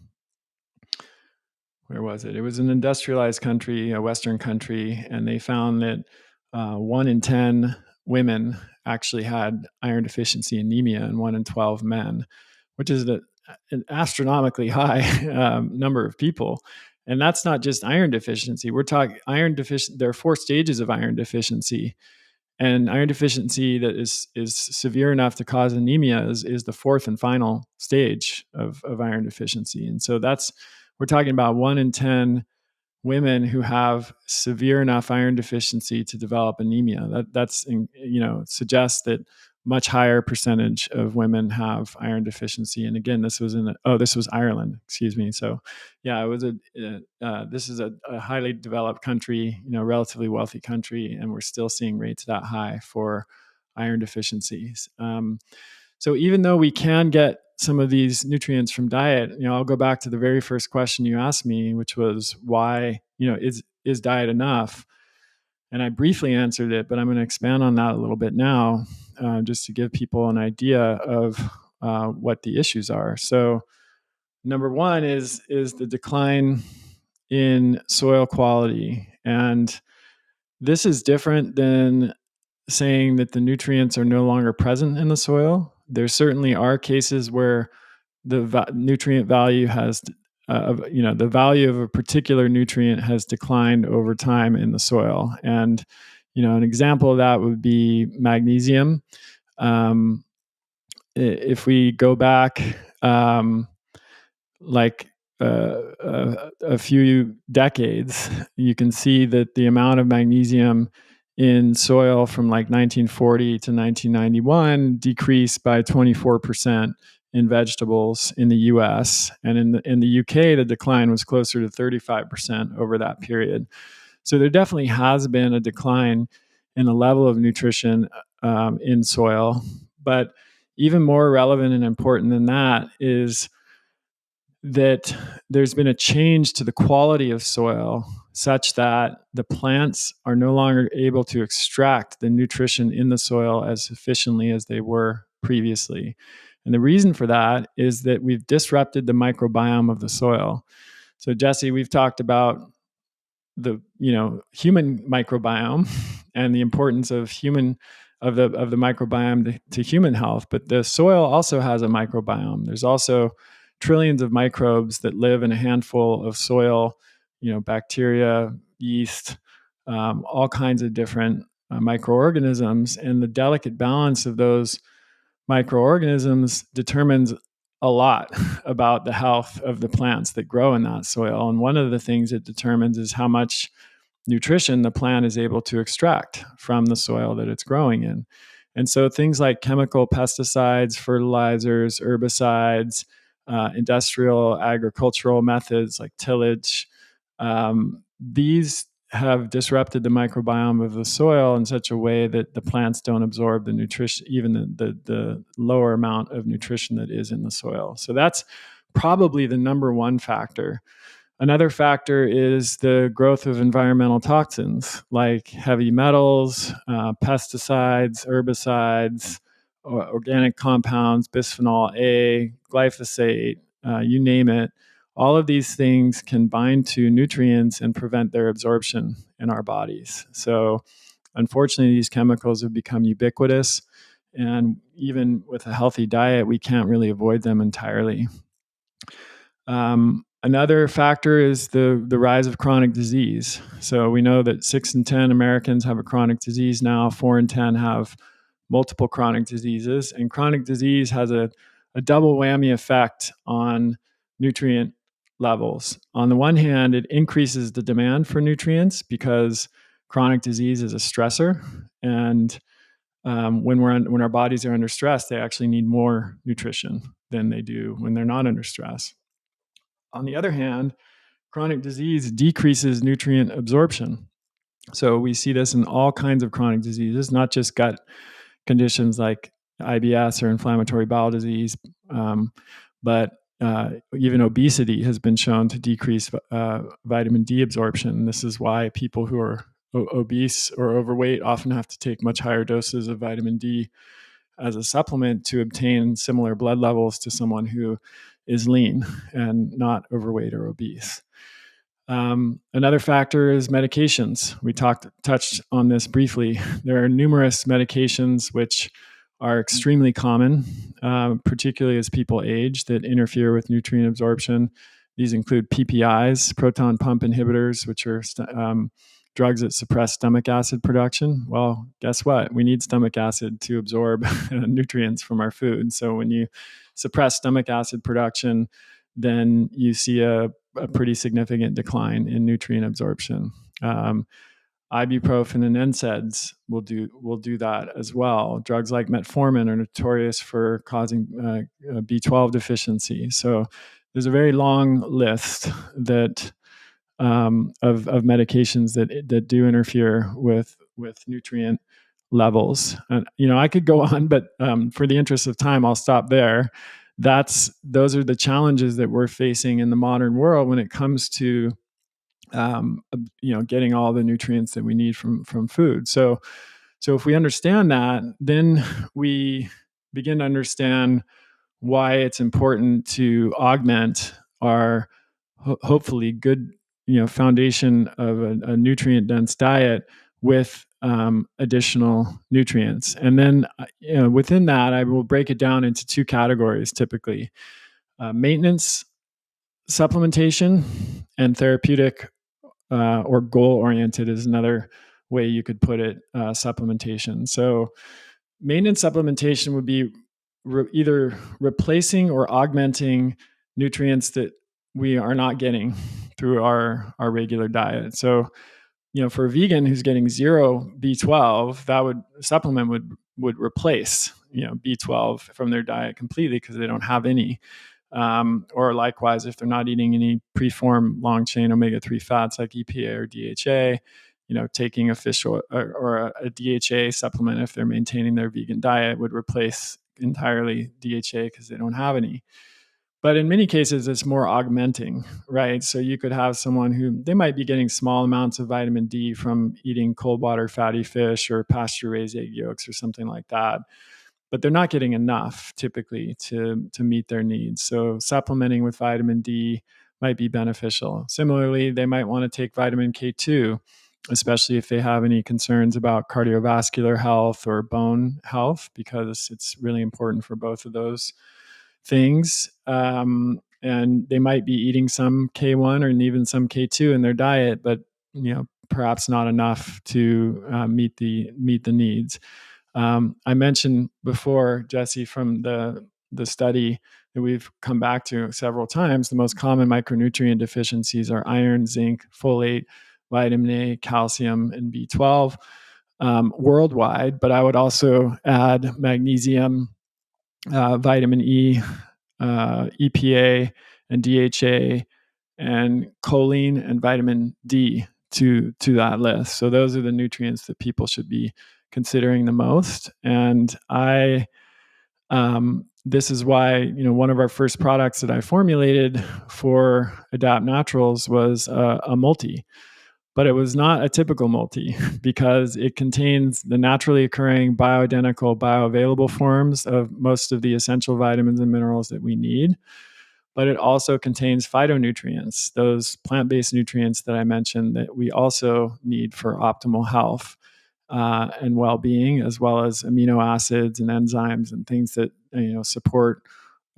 where was it? It was an industrialized country, a Western country, and they found that 1 in 10 women actually had iron deficiency anemia, and 1 in 12 men, which is an astronomically high number of people. And that's not just iron deficiency. We're talking iron deficient. There are 4 stages of iron deficiency, and iron deficiency that is severe enough to cause anemia is the fourth and final stage of iron deficiency. And so we're talking about 1 in 10 women who have severe enough iron deficiency to develop anemia. That's suggests that much higher percentage of women have iron deficiency. And again, this was this was Ireland, excuse me. So yeah, it was this is a highly developed country, relatively wealthy country, and we're still seeing rates that high for iron deficiencies. So even though we can get some of these nutrients from diet, I'll go back to the very first question you asked me, which was why, is diet enough? And I briefly answered it, but I'm going to expand on that a little bit now, just to give people an idea of what the issues are. So number one is the decline in soil quality. And this is different than saying that the nutrients are no longer present in the soil. There certainly are cases where the nutrient value has, the value of a particular nutrient has declined over time in the soil. And, an example of that would be magnesium. If we go back, like a few decades, you can see that the amount of magnesium in soil from like 1940 to 1991 decreased by 24% in vegetables in the US. And in the UK, the decline was closer to 35% over that period. So there definitely has been a decline in the level of nutrition in soil. But even more relevant and important than that is that there's been a change to the quality of soil such that the plants are no longer able to extract the nutrition in the soil as efficiently as they were previously. And the reason for that is that we've disrupted the microbiome of the soil. So Jesse, we've talked about the human microbiome and the importance of the microbiome to human health, but the soil also has a microbiome. There's also trillions of microbes that live in a handful of soil, bacteria, yeast, all kinds of different microorganisms, and the delicate balance of those microorganisms determines a lot about the health of the plants that grow in that soil. And one of the things it determines is how much nutrition the plant is able to extract from the soil that it's growing in. And so things like chemical pesticides, fertilizers, herbicides, industrial agricultural methods like tillage, these have disrupted the microbiome of the soil in such a way that the plants don't absorb the nutrition, even the lower amount of nutrition that is in the soil. So that's probably the number one factor. Another factor is the growth of environmental toxins like heavy metals, pesticides, herbicides, organic compounds, bisphenol A, glyphosate, you name it. All of these things can bind to nutrients and prevent their absorption in our bodies. So, unfortunately, these chemicals have become ubiquitous. And even with a healthy diet, we can't really avoid them entirely. Another factor is the rise of chronic disease. So we know that 6 in 10 Americans have a chronic disease now, 4 in 10 have multiple chronic diseases. And chronic disease has a double whammy effect on nutrient levels. On the one hand, it increases the demand for nutrients because chronic disease is a stressor. And when our bodies are under stress, they actually need more nutrition than they do when they're not under stress. On the other hand, chronic disease decreases nutrient absorption. So we see this in all kinds of chronic diseases, not just gut conditions like IBS or inflammatory bowel disease, But even obesity has been shown to decrease vitamin D absorption. This is why people who are obese or overweight often have to take much higher doses of vitamin D as a supplement to obtain similar blood levels to someone who is lean and not overweight or obese. Another factor is medications. We touched on this briefly. There are numerous medications which are extremely common, particularly as people age, that interfere with nutrient absorption. These include PPIs, proton pump inhibitors, which are drugs that suppress stomach acid production. Well, guess what? We need stomach acid to absorb nutrients from our food. So when you suppress stomach acid production, then you see a pretty significant decline in nutrient absorption. Ibuprofen and NSAIDs will do that as well. Drugs like metformin are notorious for causing B12 deficiency. So there's a very long list that of medications that do interfere with nutrient levels. And I could go on, but for the interest of time, I'll stop there. Those are the challenges that we're facing in the modern world when it comes to getting all the nutrients that we need from food. So if we understand that, then we begin to understand why it's important to augment our hopefully good foundation of a nutrient dense diet with additional nutrients. And then within that, I will break it down into two categories typically: maintenance supplementation and therapeutic or goal oriented is another way you could put it, supplementation. So maintenance supplementation would be either replacing or augmenting nutrients that we are not getting through our regular diet. So for a vegan who's getting zero B12, that supplement would replace B12 from their diet completely because they don't have any. Or likewise, if they're not eating any preformed long chain omega-3 fats like EPA or DHA, taking a fish oil or a DHA supplement if they're maintaining their vegan diet would replace entirely DHA because they don't have any. But in many cases, it's more augmenting, right? So you could have someone who they might be getting small amounts of vitamin D from eating cold water fatty fish or pasture raised egg yolks or something like that, but they're not getting enough typically to meet their needs. So supplementing with vitamin D might be beneficial. Similarly, they might want to take vitamin K2, especially if they have any concerns about cardiovascular health or bone health, because it's really important for both of those things. And they might be eating some K1 or even some K2 in their diet, but perhaps not enough to meet the needs. I mentioned before, Jesse, from the study that we've come back to several times, the most common micronutrient deficiencies are iron, zinc, folate, vitamin A, calcium, and B12 worldwide. But I would also add magnesium, vitamin E, EPA, and DHA, and choline and vitamin D to that list. So those are the nutrients that people should be considering the most. And this is why one of our first products that I formulated for Adapt Naturals was a multi. But it was not a typical multi because it contains the naturally occurring bioidentical, bioavailable forms of most of the essential vitamins and minerals that we need. But it also contains phytonutrients, those plant-based nutrients that I mentioned that we also need for optimal health and well-being, as well as amino acids and enzymes and things that support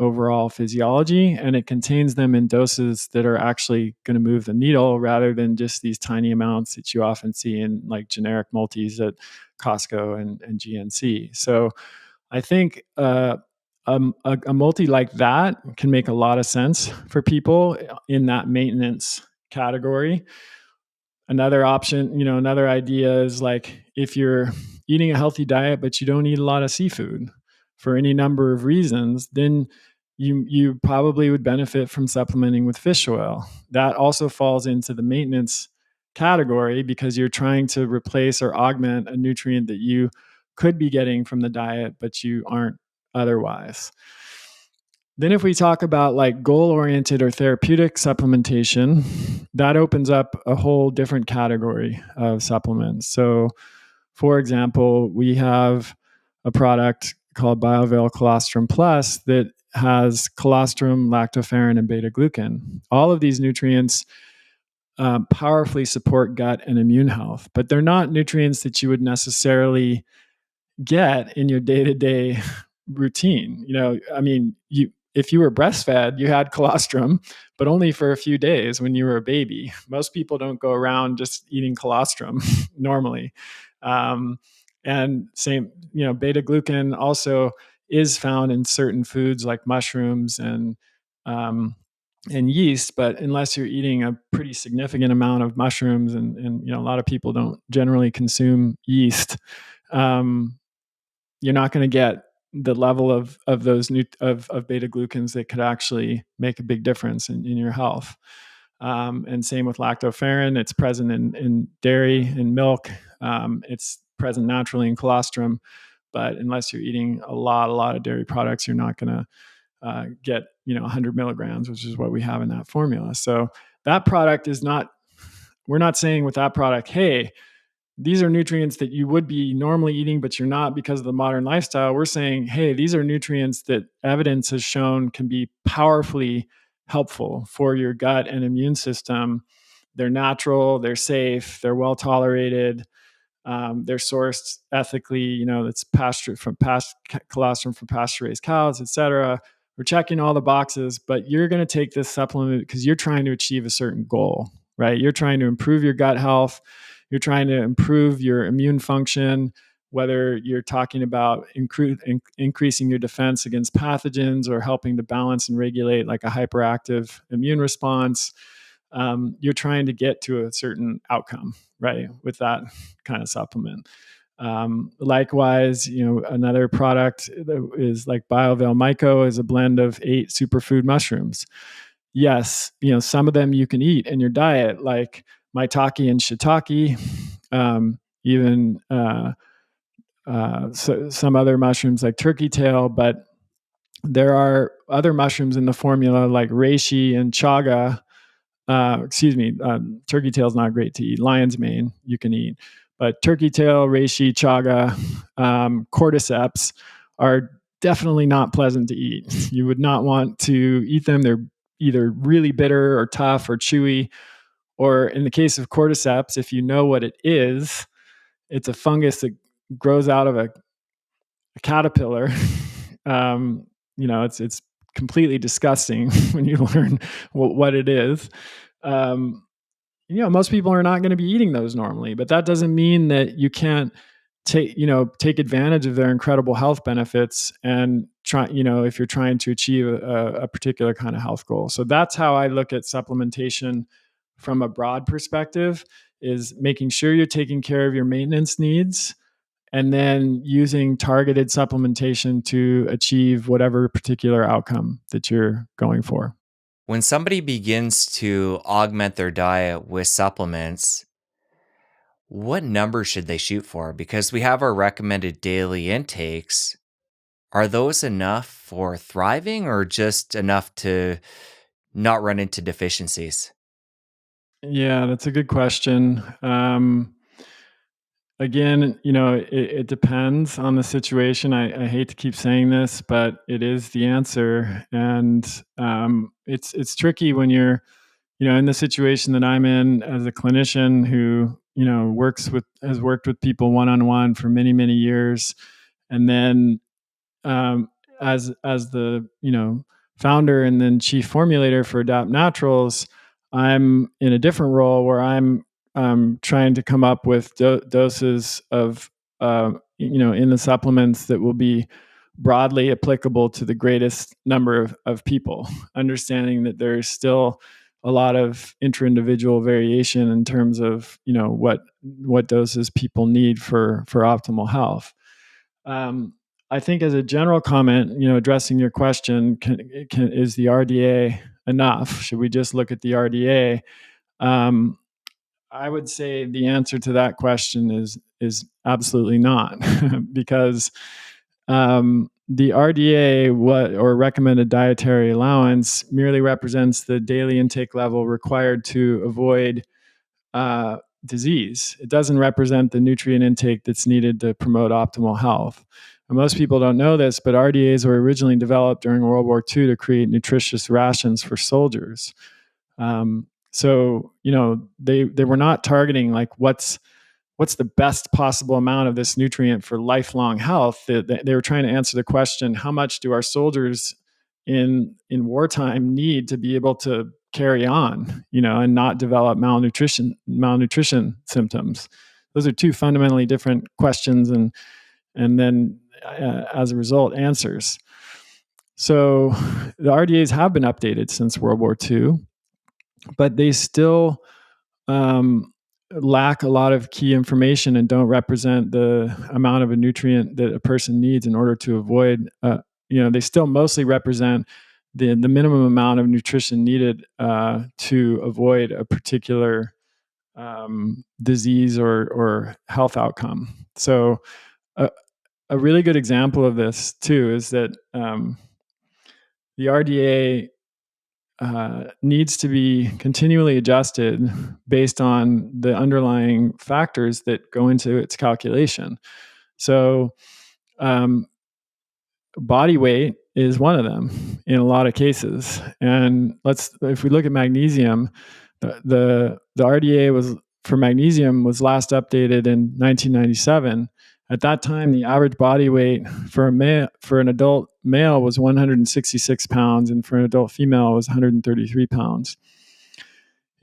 overall physiology. And it contains them in doses that are actually going to move the needle rather than just these tiny amounts that you often see in like generic multis at Costco and GNC. So I think a multi like that can make a lot of sense for people in that maintenance category. Another option, another idea is like if you're eating a healthy diet, but you don't eat a lot of seafood for any number of reasons, then you probably would benefit from supplementing with fish oil. That also falls into the maintenance category because you're trying to replace or augment a nutrient that you could be getting from the diet, but you aren't otherwise. Then if we talk about like goal-oriented or therapeutic supplementation, that opens up a whole different category of supplements. So for example, we have a product called BioAvail Colostrum Plus that has colostrum, lactoferrin, and beta glucan. All of these nutrients powerfully support gut and immune health, but they're not nutrients that you would necessarily get in your day-to-day routine. I mean, if you were breastfed, you had colostrum, but only for a few days when you were a baby. Most people don't go around just eating colostrum normally. Um, and same, beta glucan also is found in certain foods like mushrooms um, and yeast, but unless you're eating a pretty significant amount of mushrooms, and a lot of people don't generally consume yeast, um, you're not going to get the level of those of beta glucans that could actually make a big difference in your health. And same with lactoferrin. It's present in dairy and milk. It's present naturally in colostrum, but unless you're eating a lot of dairy products, you're not going to get 100 milligrams, which is what we have in that formula. So that product is not. We're not saying with that product, hey, these are nutrients that you would be normally eating, but you're not because of the modern lifestyle. We're saying, hey, these are nutrients that evidence has shown can be powerfully helpful for your gut and immune system. They're natural, they're safe, they're well tolerated, they're sourced ethically. It's pasture from colostrum from pasture-raised cows, etc. We're checking all the boxes, but you're going to take this supplement because you're trying to achieve a certain goal, right? You're trying to improve your gut health. You're trying to improve your immune function, whether you're talking about increasing your defense against pathogens or helping to balance and regulate like a hyperactive immune response. You're trying to get to a certain outcome, right, with that kind of supplement. Likewise, another product that is like BioAvail Myco is a blend of 8 superfood mushrooms. Yes, some of them you can eat in your diet, like maitake and shiitake, even some other mushrooms like turkey tail, but there are other mushrooms in the formula like reishi and chaga. Turkey tail is not great to eat. Lion's mane you can eat, but turkey tail, reishi, chaga, cordyceps are definitely not pleasant to eat. You would not want to eat them. They're either really bitter or tough or chewy. Or in the case of cordyceps, if you know what it is, it's a fungus that grows out of a caterpillar. It's completely disgusting when you learn what it is. Um, Most people are not going to be eating those normally, but that doesn't mean that you can't take advantage of their incredible health benefits and try, if you're trying to achieve a particular kind of health goal. So that's how I look at supplementation from a broad perspective, is making sure you're taking care of your maintenance needs and then using targeted supplementation to achieve whatever particular outcome that you're going for. When somebody begins to augment their diet with supplements, what number should they shoot for? Because we have our recommended daily intakes. Are those enough for thriving or just enough to not run into deficiencies? Yeah, that's a good question. Again, it depends on the situation. I hate to keep saying this, but it is the answer, and it's tricky when you're, in the situation that I'm in as a clinician who has worked with people one on one for many years, and then as the founder and then chief formulator for Adapt Naturals, I'm in a different role where I'm trying to come up with doses of in the supplements that will be broadly applicable to the greatest number of people, understanding that there's still a lot of intra-individual variation in terms of what doses people need for optimal health. um, I think as a general comment, addressing your question, is the RDA enough? Should we just look at the RDA? Um, I would say the answer to that question is absolutely not, because the RDA, or recommended dietary allowance, merely represents the daily intake level required to avoid disease. It doesn't represent the nutrient intake that's needed to promote optimal health. And most people don't know this, but RDAs were originally developed during World War II to create nutritious rations for soldiers. So, they were not targeting like what's the best possible amount of this nutrient for lifelong health. They were trying to answer the question, how much do our soldiers in wartime need to be able to carry on, and not develop malnutrition symptoms. Those are two fundamentally different questions, and then as a result, answers. So the RDAs have been updated since World War II, but they still lack a lot of key information and don't represent the amount of a nutrient that a person needs in order to avoid. They still mostly represent the minimum amount of nutrition needed to avoid a particular disease or health outcome. So a really good example of this too is that the RDA needs to be continually adjusted based on the underlying factors that go into its calculation. So, body weight is one of them in a lot of cases. And if we look at magnesium, the RDA for magnesium was last updated in 1997. At that time, the average body weight for an adult male was 166 pounds, and for an adult female was 133 pounds.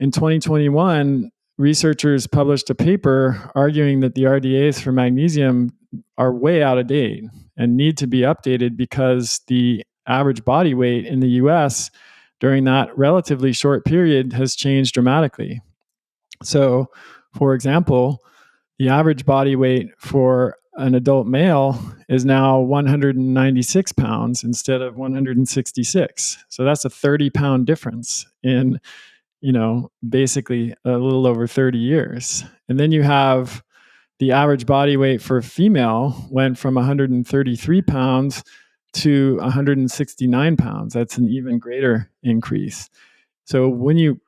In 2021, researchers published a paper arguing that the RDAs for magnesium are way out of date and need to be updated because the average body weight in the US during that relatively short period has changed dramatically. So, for example, the average body weight for an adult male is now 196 pounds instead of 166. So that's a 30-pound difference in, basically a little over 30 years. And then you have the average body weight for a female went from 133 pounds to 169 pounds. That's an even greater increase. So when you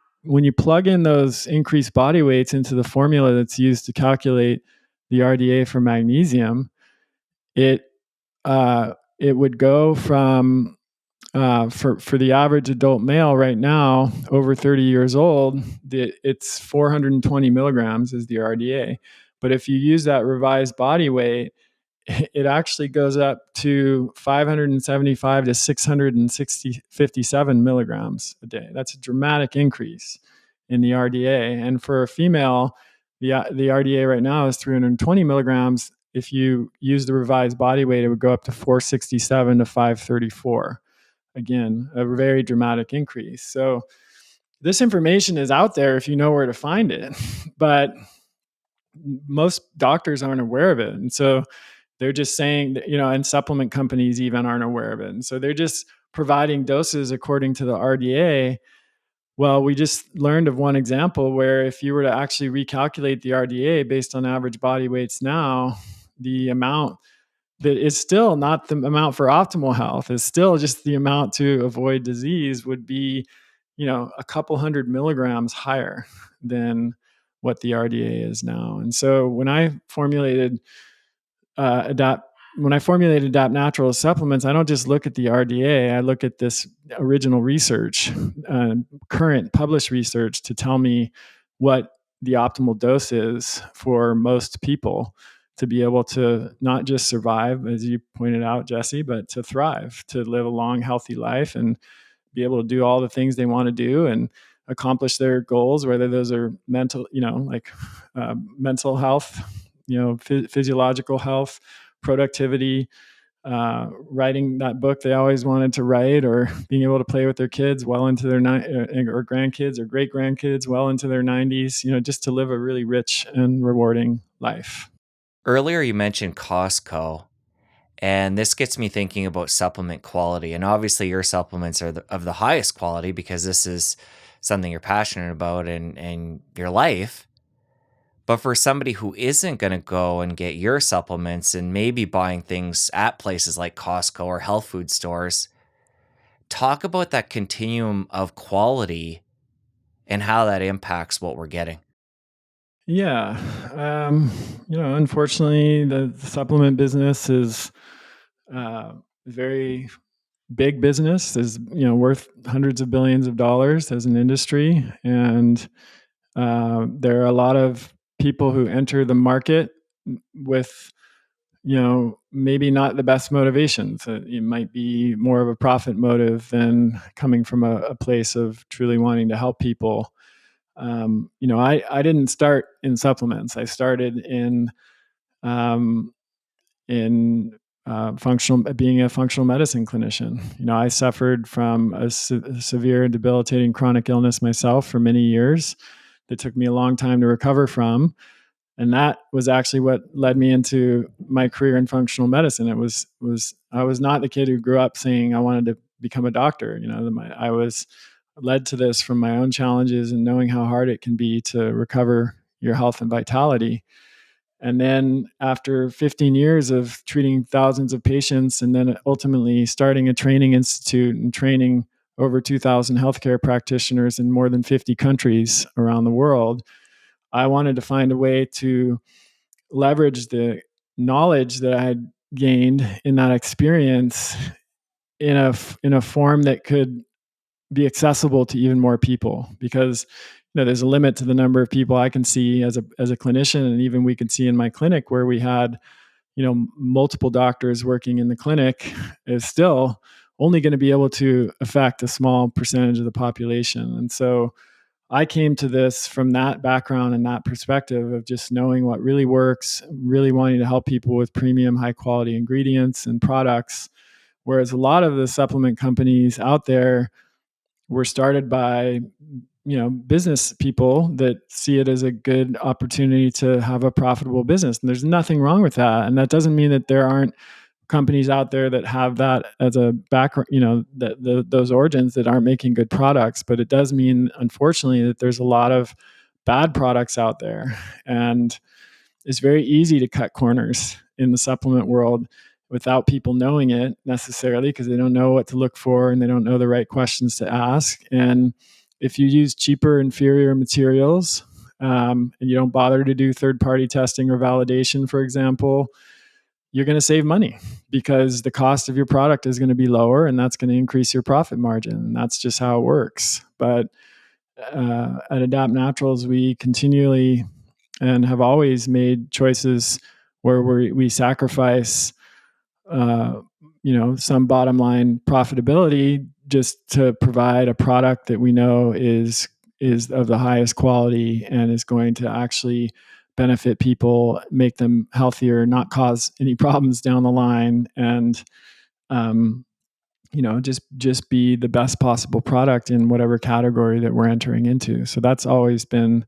plug in those increased body weights into the formula that's used to calculate the RDA for magnesium, it would go from for the average adult male right now over 30 years old, it's 420 milligrams is the RDA. But if you use that revised body weight, it actually goes up to 575 to 657 milligrams a day. That's a dramatic increase in the RDA. And for a female, the RDA right now is 320 milligrams. If you use the revised body weight, it would go up to 467 to 534. Again, a very dramatic increase. So this information is out there if you know where to find it, but most doctors aren't aware of it. And so they're just saying that, and supplement companies even aren't aware of it. And so they're just providing doses according to the RDA. Well, we just learned of one example where if you were to actually recalculate the RDA based on average body weights now, the amount that is still not the amount for optimal health, is still just the amount to avoid disease, would be, a couple hundred milligrams higher than what the RDA is now. And so when I formulated Adapt Natural supplements, I don't just look at the RDA. I look at this original research, current published research, to tell me what the optimal dose is for most people to be able to not just survive, as you pointed out, Jesse, but to thrive, to live a long, healthy life and be able to do all the things they want to do and accomplish their goals, whether those are mental, mental health, physiological health, productivity, writing that book they always wanted to write, or being able to play with their kids well into their or grandkids or great grandkids well into their 90s, just to live a really rich and rewarding life. Earlier, you mentioned Costco, and this gets me thinking about supplement quality. And obviously, your supplements are of the highest quality because this is something you're passionate about in your life. But for somebody who isn't going to go and get your supplements and maybe buying things at places like Costco or health food stores, talk about that continuum of quality and how that impacts what we're getting. Yeah. Um, Unfortunately, the supplement business is uh, very big business, is worth hundreds of billions of dollars as an industry, and there are a lot of people who enter the market with maybe not the best motivations. It might be more of a profit motive than coming from a place of truly wanting to help people. I didn't start in supplements. I started um, in functional being a functional medicine clinician. I suffered from a severe and debilitating chronic illness myself for many years that took me a long time to recover from, and that was actually what led me into my career in functional medicine. It was I was not the kid who grew up saying I wanted to become a doctor. I was led to this from my own challenges and knowing how hard it can be to recover your health and vitality. And then after 15 years of treating thousands of patients and then ultimately starting a training institute and training over 2,000 healthcare practitioners in more than 50 countries around the world, I wanted to find a way to leverage the knowledge that I had gained in that experience in a form that could be accessible to even more people, because there's a limit to the number of people I can see as a clinician, and even we could see in my clinic where we had multiple doctors working in the clinic is still only going to be able to affect a small percentage of the population. And so I came to this from that background and that perspective of just knowing what really works, really wanting to help people with premium high quality ingredients and products. Whereas a lot of the supplement companies out there were started by business people that see it as a good opportunity to have a profitable business, and there's nothing wrong with that. And that doesn't mean that there aren't companies out there that have that as a background, those origins that aren't making good products. But it does mean, unfortunately, that there's a lot of bad products out there, and it's very easy to cut corners in the supplement world without people knowing it necessarily, because they don't know what to look for and they don't know the right questions to ask. And if you use cheaper, inferior materials, and you don't bother to do third party testing or validation, for example, you're going to save money because the cost of your product is going to be lower, and that's going to increase your profit margin. And that's just how it works. But at Adapt Naturals, we continually and have always made choices where we sacrifice some bottom line profitability just to provide a product that we know is of the highest quality and is going to actually benefit people, make them healthier, not cause any problems down the line, and um, just be the best possible product in whatever category that we're entering into. So that's always been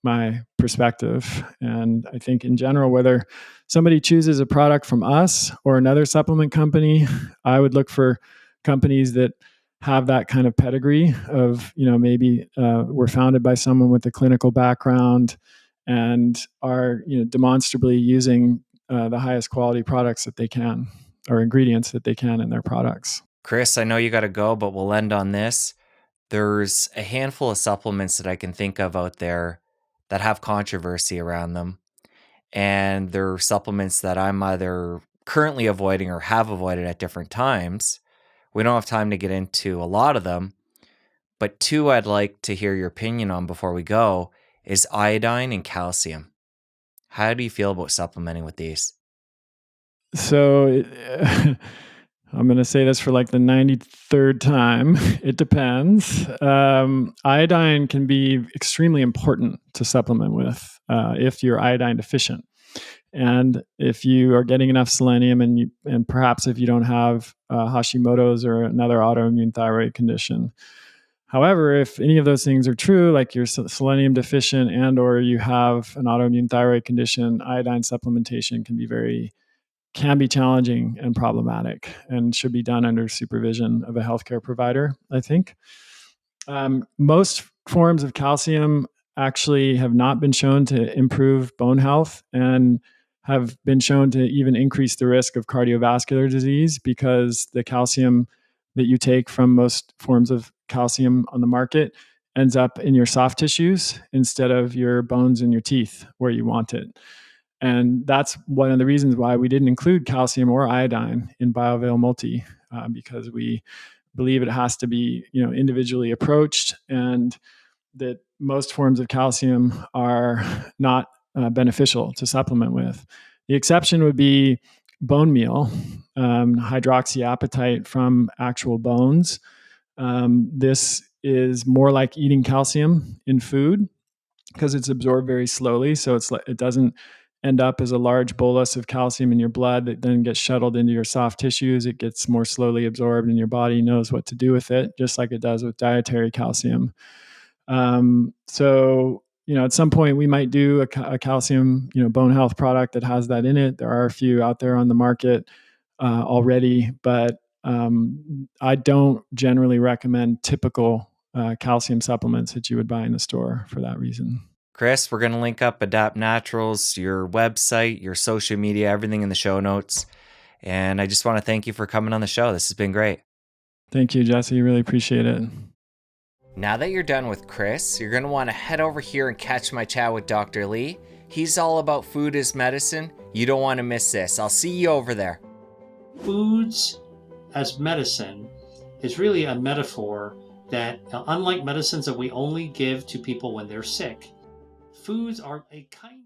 my perspective. And I think in general, whether somebody chooses a product from us or another supplement company, I would look for companies that have that kind of pedigree of, maybe were founded by someone with a clinical background and are, demonstrably using the highest quality products that they can, or ingredients that they can in their products. Chris, I know you got to go, but we'll end on this. There's a handful of supplements that I can think of out there that have controversy around them. And they're supplements that I'm either currently avoiding or have avoided at different times. We don't have time to get into a lot of them, but two I'd like to hear your opinion on before we go is iodine and calcium. How do you feel about supplementing with these? So I'm going to say this for like the 93rd time. It depends. Iodine can be extremely important to supplement with if you're iodine deficient. And if you are getting enough selenium, and perhaps if you don't have Hashimoto's or another autoimmune thyroid condition. However, if any of those things are true, like you're selenium deficient and or you have an autoimmune thyroid condition, iodine supplementation can be challenging and problematic, and should be done under supervision of a healthcare provider, I think. Most forms of calcium actually have not been shown to improve bone health and have been shown to even increase the risk of cardiovascular disease, because the calcium that you take from most forms of calcium on the market ends up in your soft tissues instead of your bones and your teeth where you want it. And that's one of the reasons why we didn't include calcium or iodine in BioAvail Multi, because we believe it has to be, individually approached, and that most forms of calcium are not beneficial to supplement with. The exception would be bone meal, hydroxyapatite from actual bones. This is more like eating calcium in food because it's absorbed very slowly. So it doesn't end up as a large bolus of calcium in your blood that then gets shuttled into your soft tissues. It gets more slowly absorbed, and your body knows what to do with it, just like it does with dietary calcium. So, at some point we might do a calcium, bone health product that has that in it. There are a few out there on the market already, but I don't generally recommend typical calcium supplements that you would buy in the store for that reason. Chris, we're going to link up Adapt Naturals, your website, your social media, everything in the show notes. And I just want to thank you for coming on the show. This has been great. Thank you, Jesse. Really appreciate it. Now that you're done with Chris, you're going to want to head over here and catch my chat with Dr. Lee. He's all about food as medicine. You don't want to miss this. I'll see you over there. Foods as medicine is really a metaphor that, unlike medicines that we only give to people when they're sick, foods are a kind